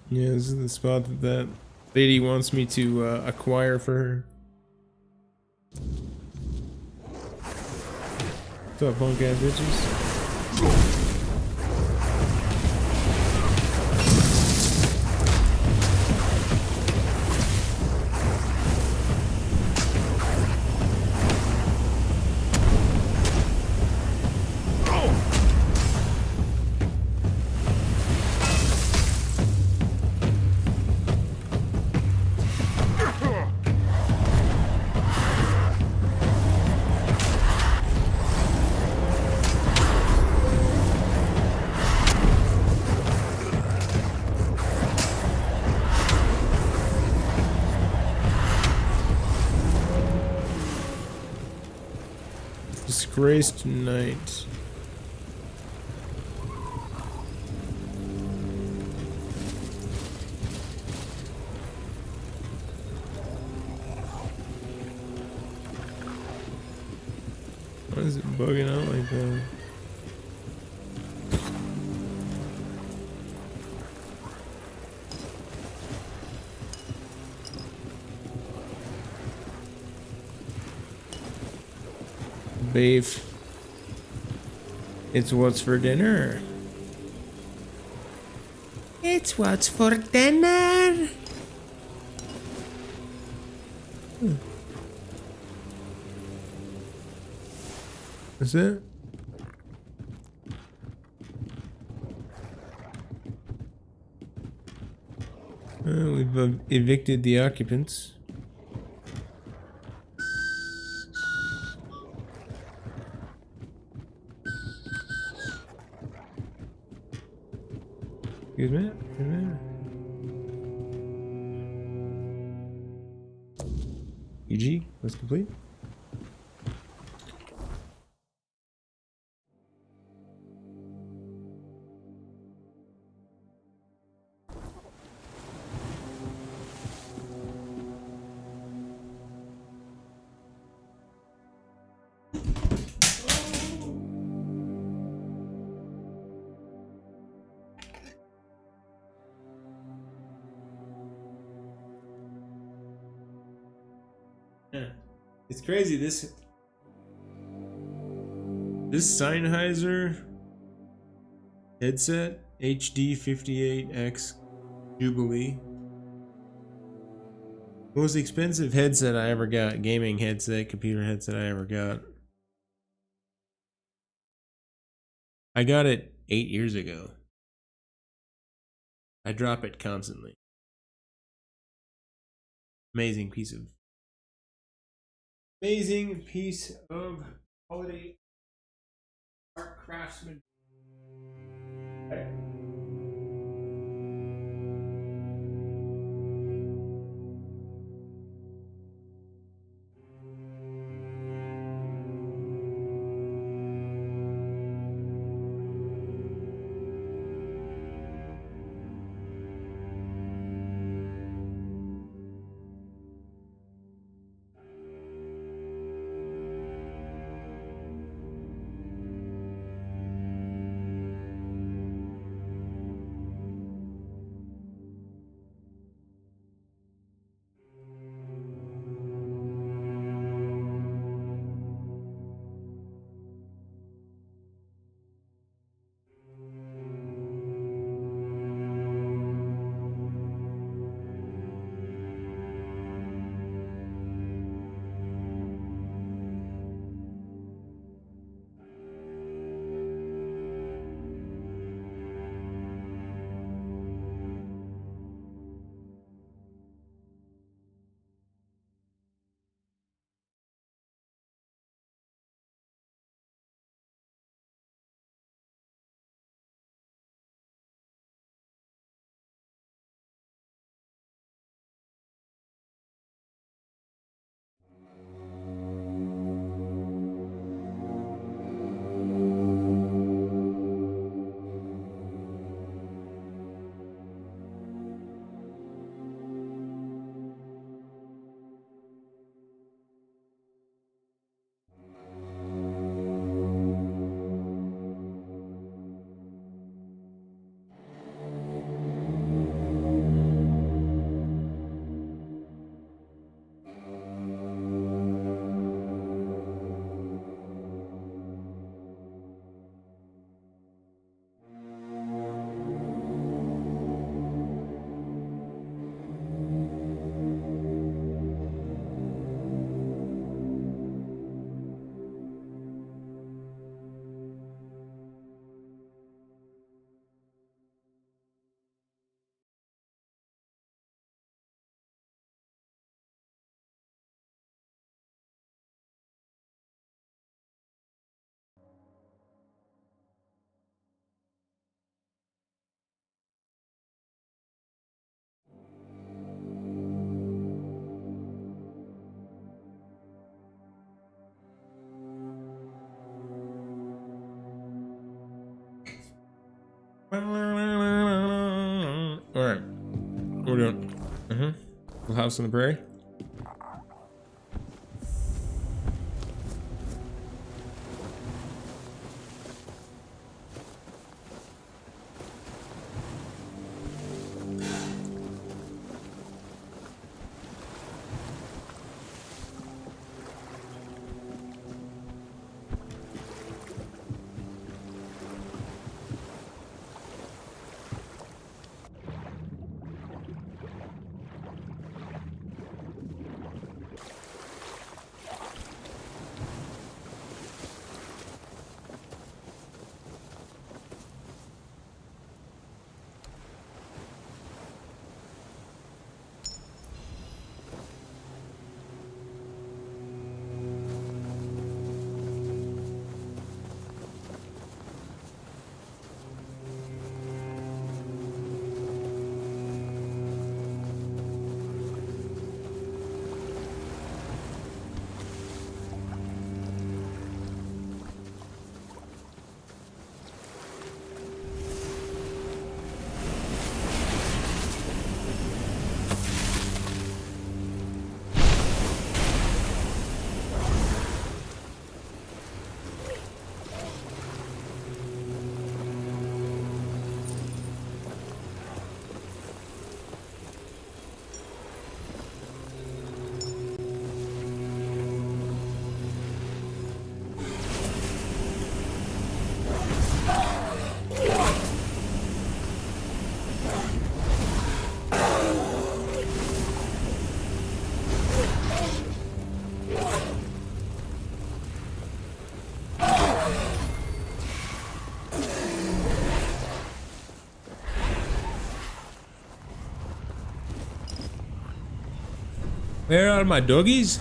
Yeah, this is the spot that lady wants me to acquire for her. What's up, punk ass bitches? Disgraced knight. Why is it bugging out like that? Beef. It's what's for dinner. It's what's for dinner. Is it? We've evicted the occupants. Excuse me? EG, that's complete. It's crazy, this Sennheiser headset HD 58X Jubilee. Most expensive headset I ever got. Gaming headset, computer headset I ever got. I got it 8 years ago. I drop it constantly. Amazing piece of quality art craftsman. Alright. What are we doing? Little house on the prairie. Where are my doggies?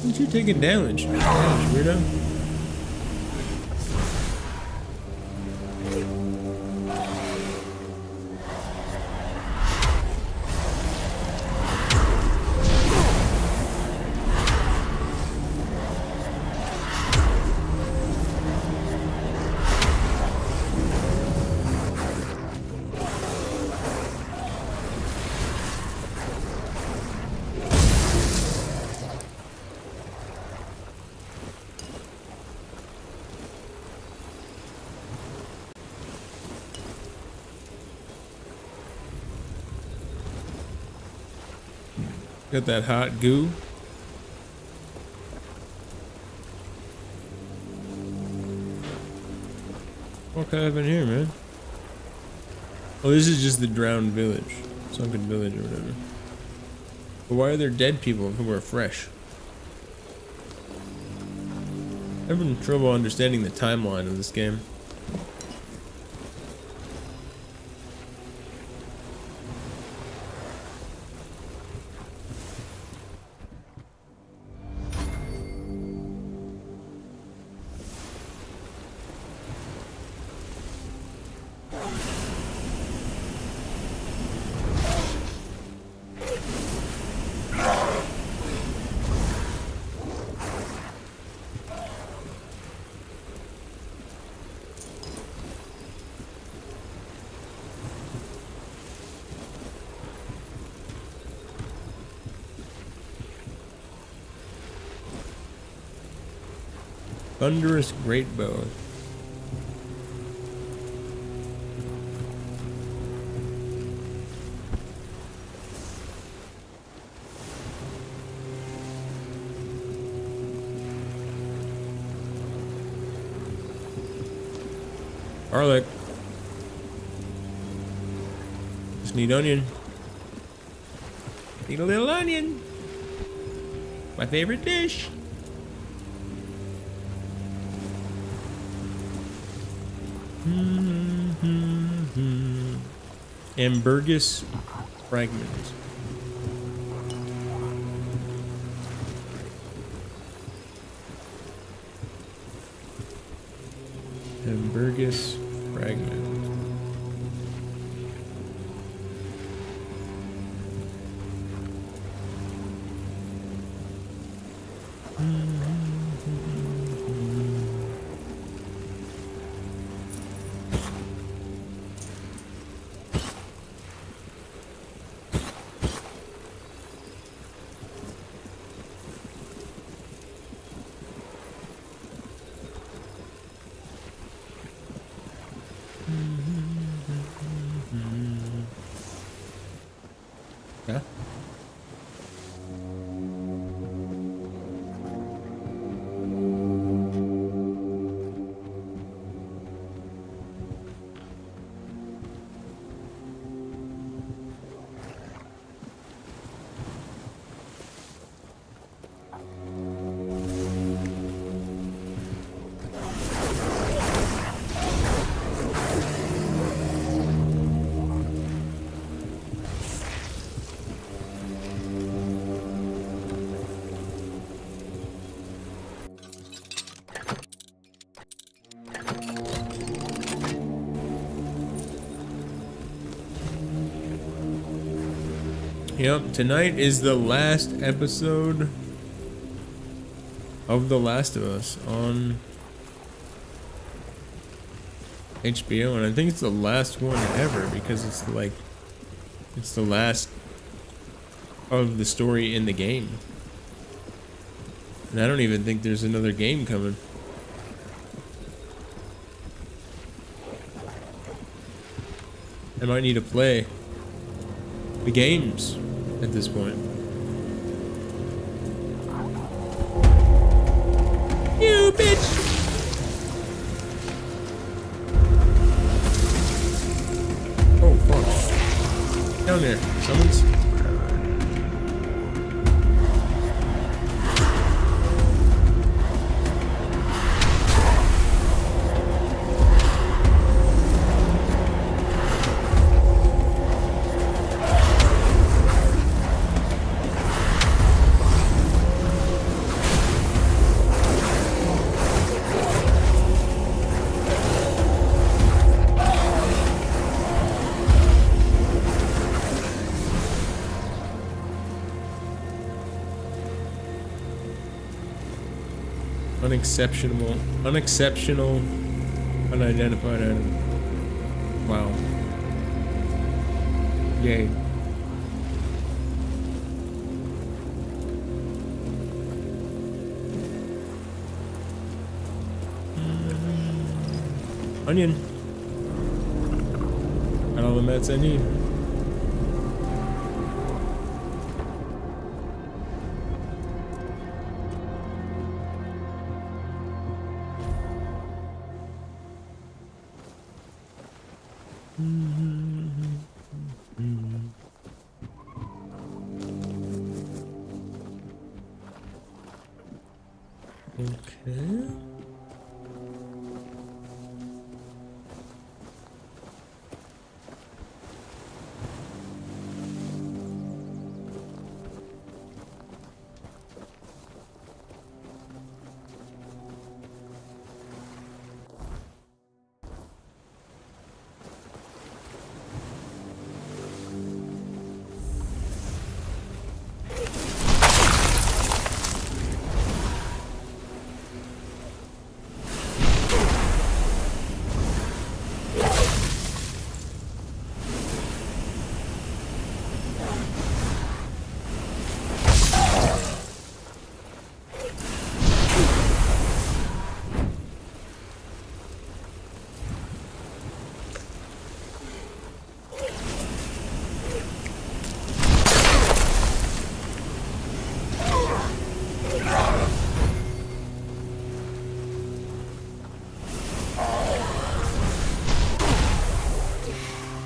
Didn't you take a damage? Weirdo. Got that hot goo. What can I have in here, man? Oh, this is just the drowned village. Sunken village or whatever. But why are there dead people if we're fresh? I'm having trouble understanding the timeline of this game. Thunderous great bow. Garlic. Just need onion. Need a little onion. My favorite dish. Ambergris fragment. Ambergris fragment. Yeah. Yep, tonight is the last episode of The Last of Us on HBO, and I think it's the last one ever because it's like it's the last of the story in the game. And I don't even think there's another game coming. I might need to play the games at this point. bitch! Oh, fuck. Down there. Someone's... Unexceptional, unidentified item. Wow. Yay. Onion. Got all the meds I need. Okay.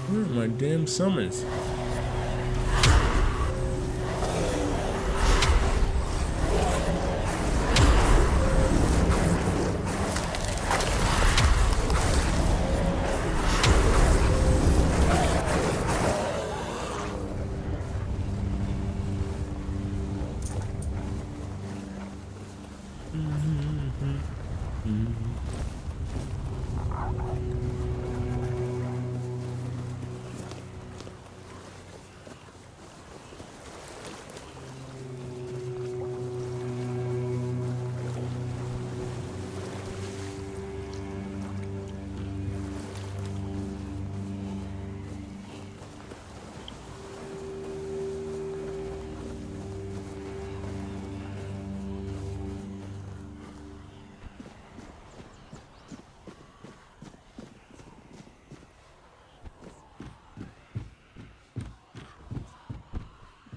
Where are my damn summons?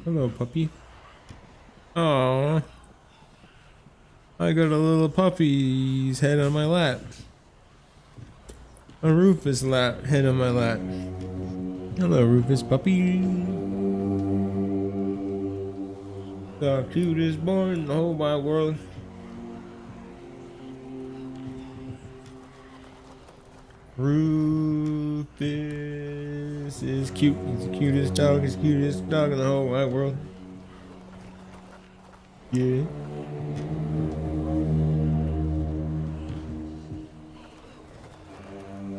Hello, puppy. Aww. I got a little puppy's head on my lap. A Rufus head on my lap. Hello, Rufus puppy. The cutest boy in the whole wide world. Rufus is cute. He's the cutest dog. He's the cutest dog in the whole wide world. Yeah.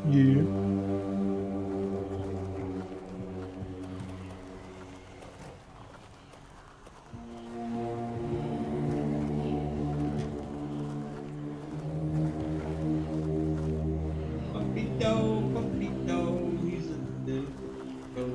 Yeah. Puppy dog, he's a little dog.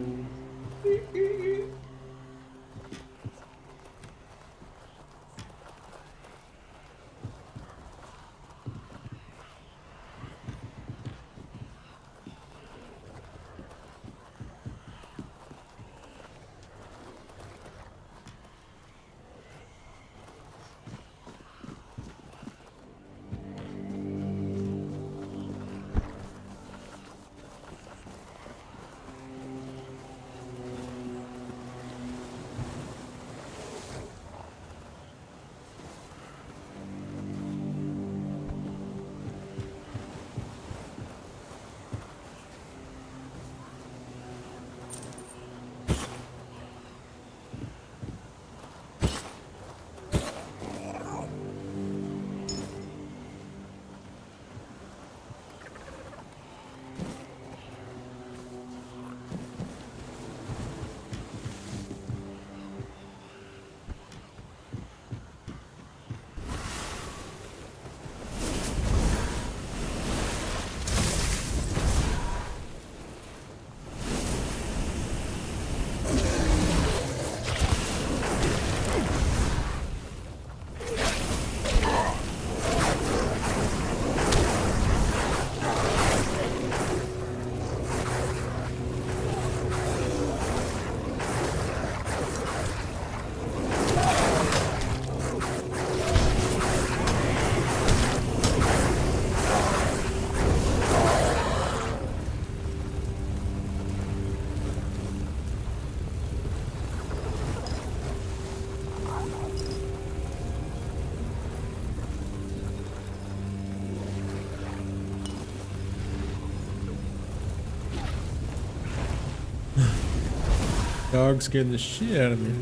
Dog scared the shit out of me.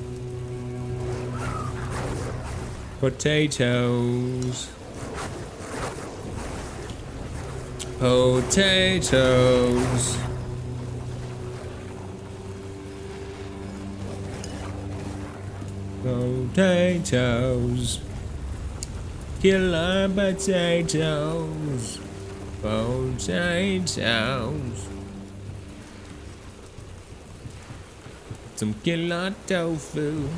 Potatoes. Potatoes. Potatoes. Killer potatoes. Potatoes. Some killer tofu.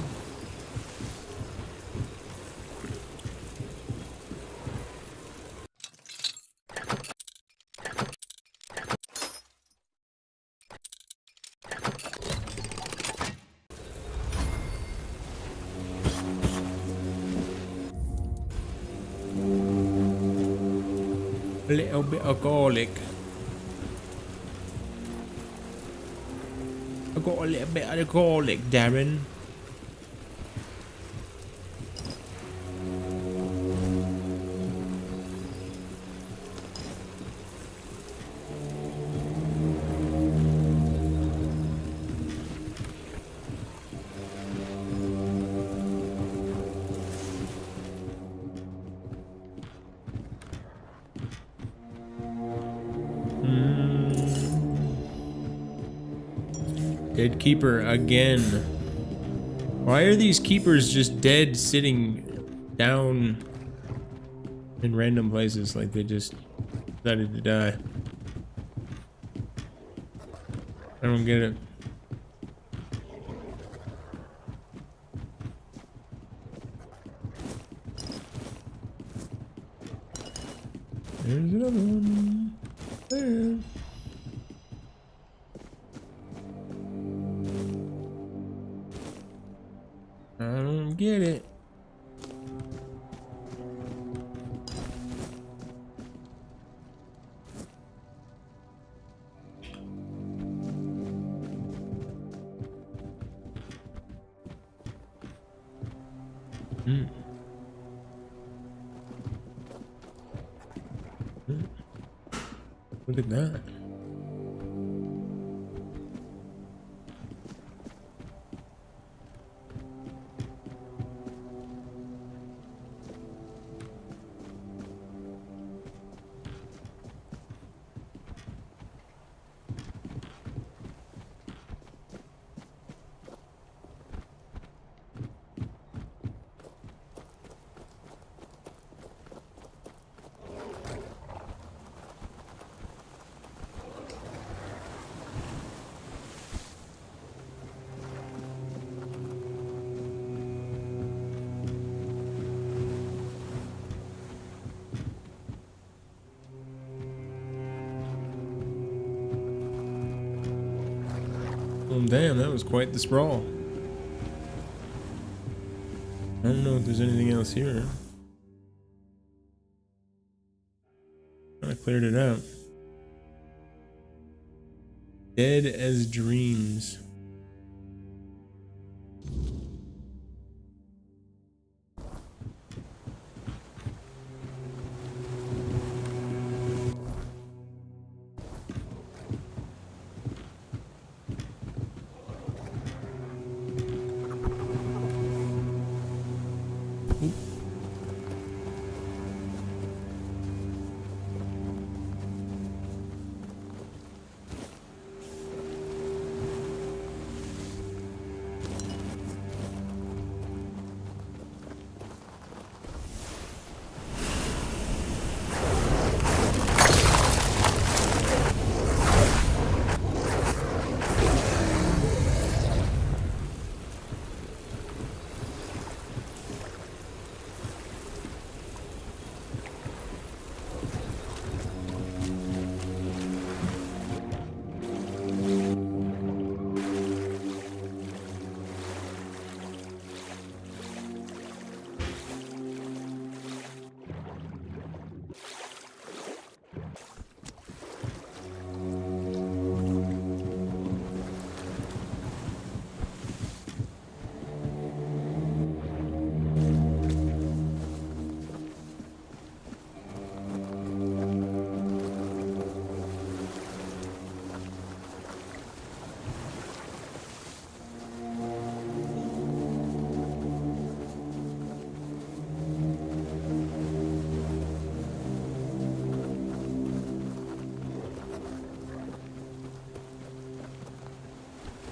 A little bit of garlic. I got a little bit of the garlic, Darren. Dead keeper again. Why are these keepers just dead sitting down in random places like they just decided to die? I don't get it. There's another one. There. I don't get it. Look at that. Oh, damn, that was quite the sprawl. I don't know if there's anything else here. I cleared it out. Dead as dreams.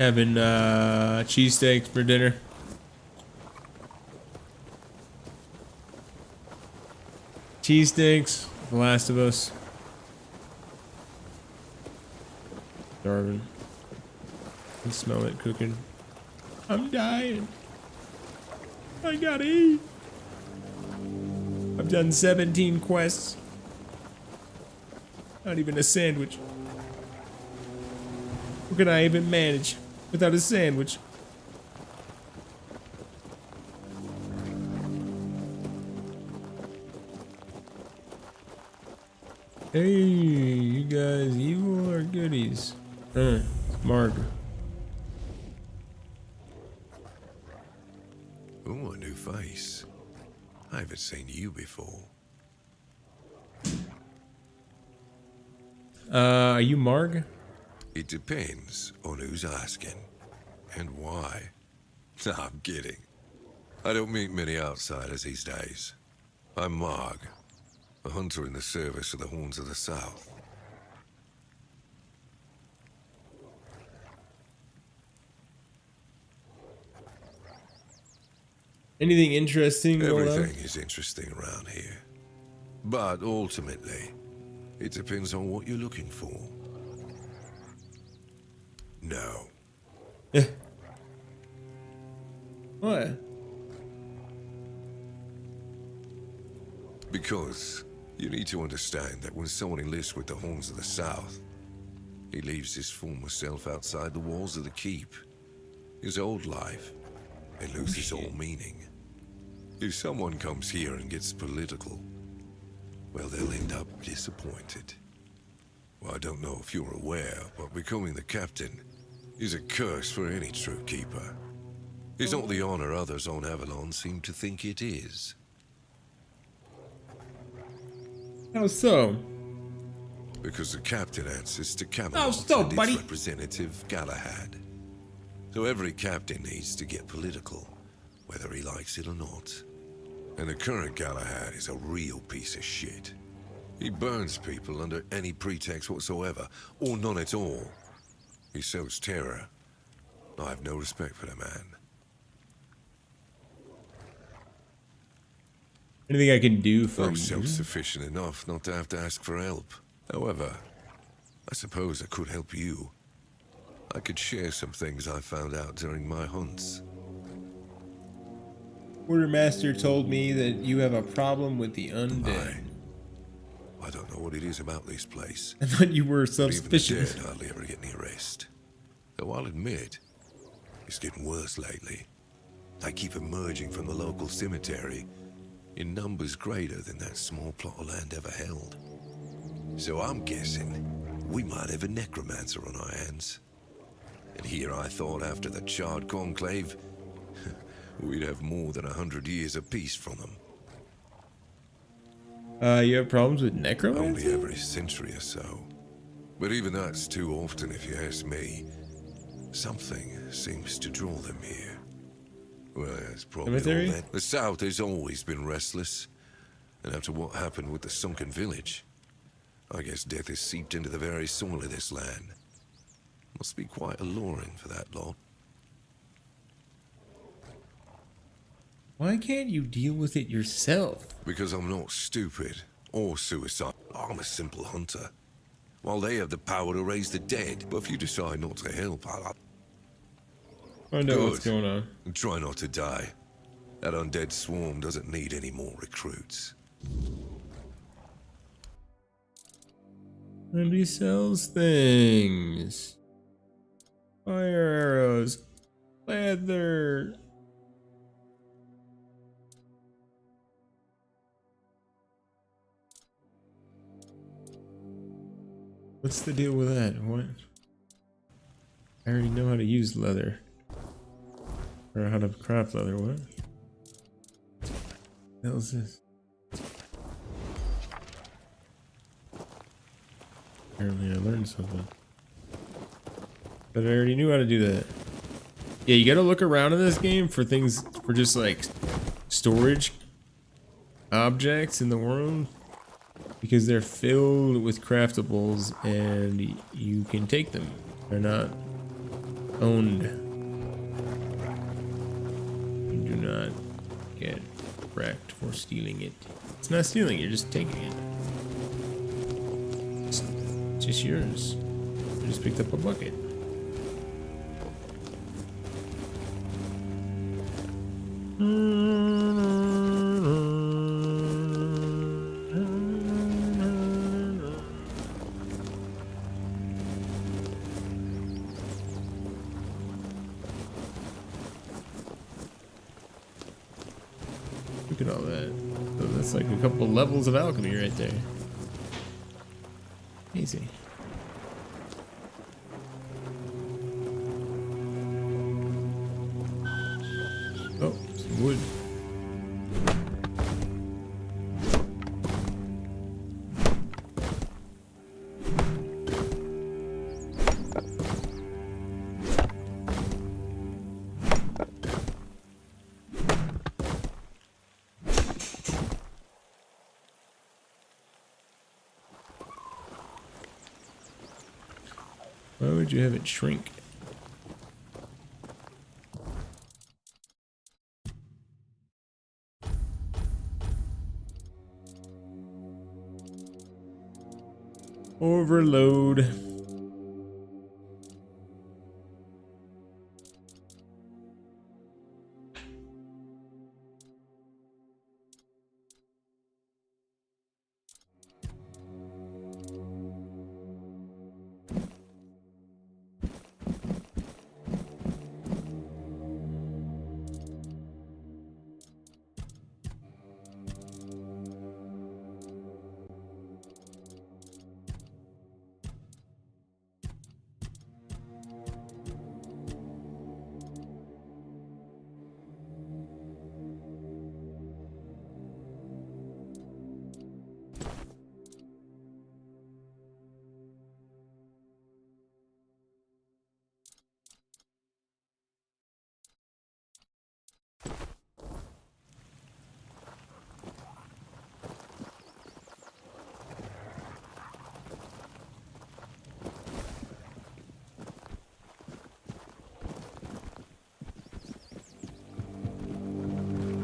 Having cheesesteaks for dinner. Cheesesteaks, The Last of Us. Starving. I can smell it cooking. I'm dying. I gotta eat. I've done 17 quests. Not even a sandwich. How can I even manage without a sandwich? Hey, you guys, evil or goodies? Marg. Oh, a new face. I haven't seen you before. Are you Marg? It depends on who's asking and why. Nah, I'm kidding. I don't meet many outsiders these days. I'm Marg, a hunter in the service of the Horns of the South. Anything interesting going on? Everything is interesting around here. But ultimately, it depends on what you're looking for. No. What? Because you need to understand that when someone enlists with the Horns of the South, he leaves his former self outside the walls of the keep. His old life. It loses all meaning. If someone comes here and gets political, well, they'll end up disappointed. Well, I don't know if you're aware, but becoming the captain is a curse for any true keeper. It's not the honor others on Avalon seem to think it is. How so? Because the captain answers to Camelot How so, and its buddy? representative, Galahad. So every captain needs to get political, whether he likes it or not. And the current Galahad is a real piece of shit. He burns people under any pretext whatsoever, or none at all. He sows terror. I have no respect for the man. Anything I can do for I'm you? self-sufficient enough not to have to ask for help. However, I suppose I could help you. I could share some things I found out during my hunts. Quartermaster told me that you have a problem with the undead. I don't know what it is about this place. I thought you were But even the self-sufficient. dead hardly ever get near rest. Though I'll admit, it's getting worse lately. They keep emerging from the local cemetery in numbers greater than that small plot of land ever held. So I'm guessing we might have a necromancer on our hands. And here I thought after the charred conclave, we'd have more than 100 years of peace from them. You have problems with Only necromancy? every century or so. But even that's too often if you ask me. Something seems to draw them here. Well, that's probably all Cemetery? that. The South has always been restless. And after what happened with the sunken village, I guess death has seeped into the very soil of this land. Must be quite alluring for that lot. Why can't you deal with it yourself? Because I'm not stupid or suicidal. I'm a simple hunter. While they have the power to raise the dead. But if you decide not to help, I'll Find out what's Good. going on. try not to die. That undead swarm doesn't need any more recruits. And he sells things. Fire arrows. Leather. What's the deal with that? What? I already know how to use leather. Or how to craft leather. What? The hell is this? Apparently I learned something. But I already knew how to do that. Yeah, you gotta look around in this game for things, for just like storage objects in the world. Because they're filled with craftables and you can take them. They're not Owned. You do not get wrecked for stealing it. It's not stealing, you're just taking it. It's just yours. You just picked up a bucket. Look at all that. So that's like a couple levels of alchemy right there. Easy. Oh, some wood. Why would you have it shrink? Overload.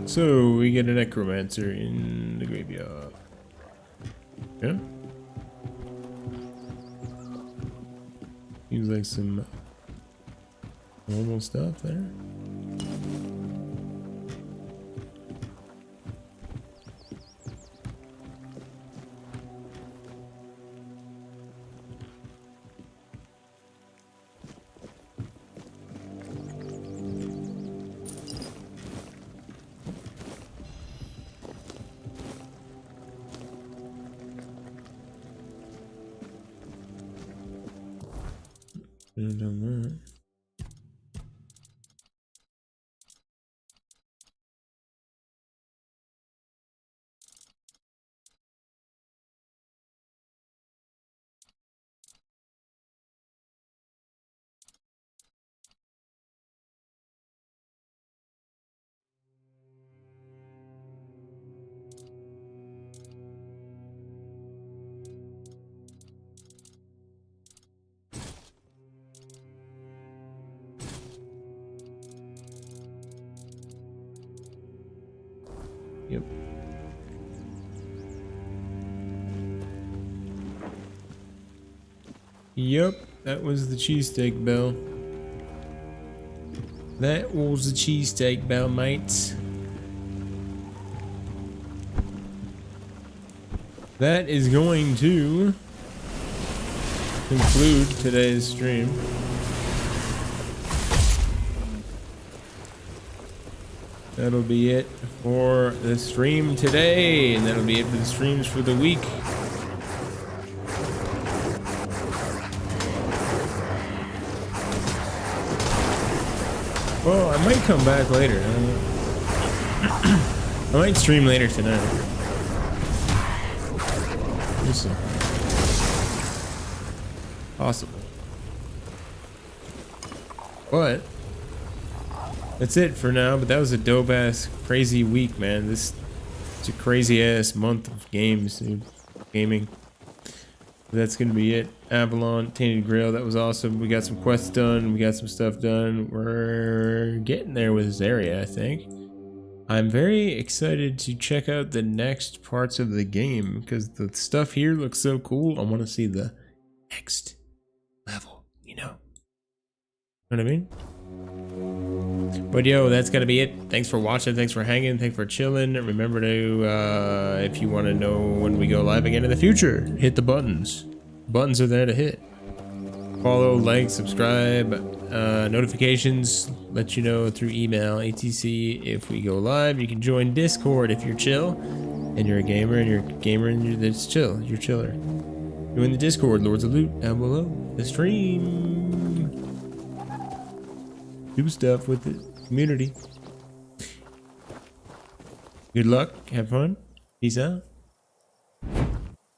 So we get a necromancer in the graveyard. Yeah. Seems like some normal stuff there. Done that. Yep. Yep, that was the cheesesteak bell. That was the cheesesteak bell, mates. That is going to conclude today's stream. That'll be it for the stream today, and that'll be it for the streams for the week. Well, I might come back later. I might stream later tonight. Just possible. But that's it for now. But that was a dope ass crazy week, man. It's a crazy ass month of games, dude. Gaming. That's gonna be it. Avalon, Tainted Grail. That was awesome. We got some quests done. We got some stuff done. We're getting there with this area, I think. I'm very excited to check out the next parts of the game because the stuff here looks so cool. I want to see the next level, you know? Know what I mean? But yo, that's gonna be it. Thanks for watching. Thanks for hanging. Thanks for chilling. Remember to, if you want to know when we go live again in the future, hit the buttons. Buttons are there to hit. Follow, like, subscribe, notifications, let you know through email, etc. If we go live. You can join Discord if you're chill and you're a gamer and that's chill. You're chiller. Join the Discord, Lords of Loot, down below the stream. Do stuff with the community. Good luck. Have fun. Peace out.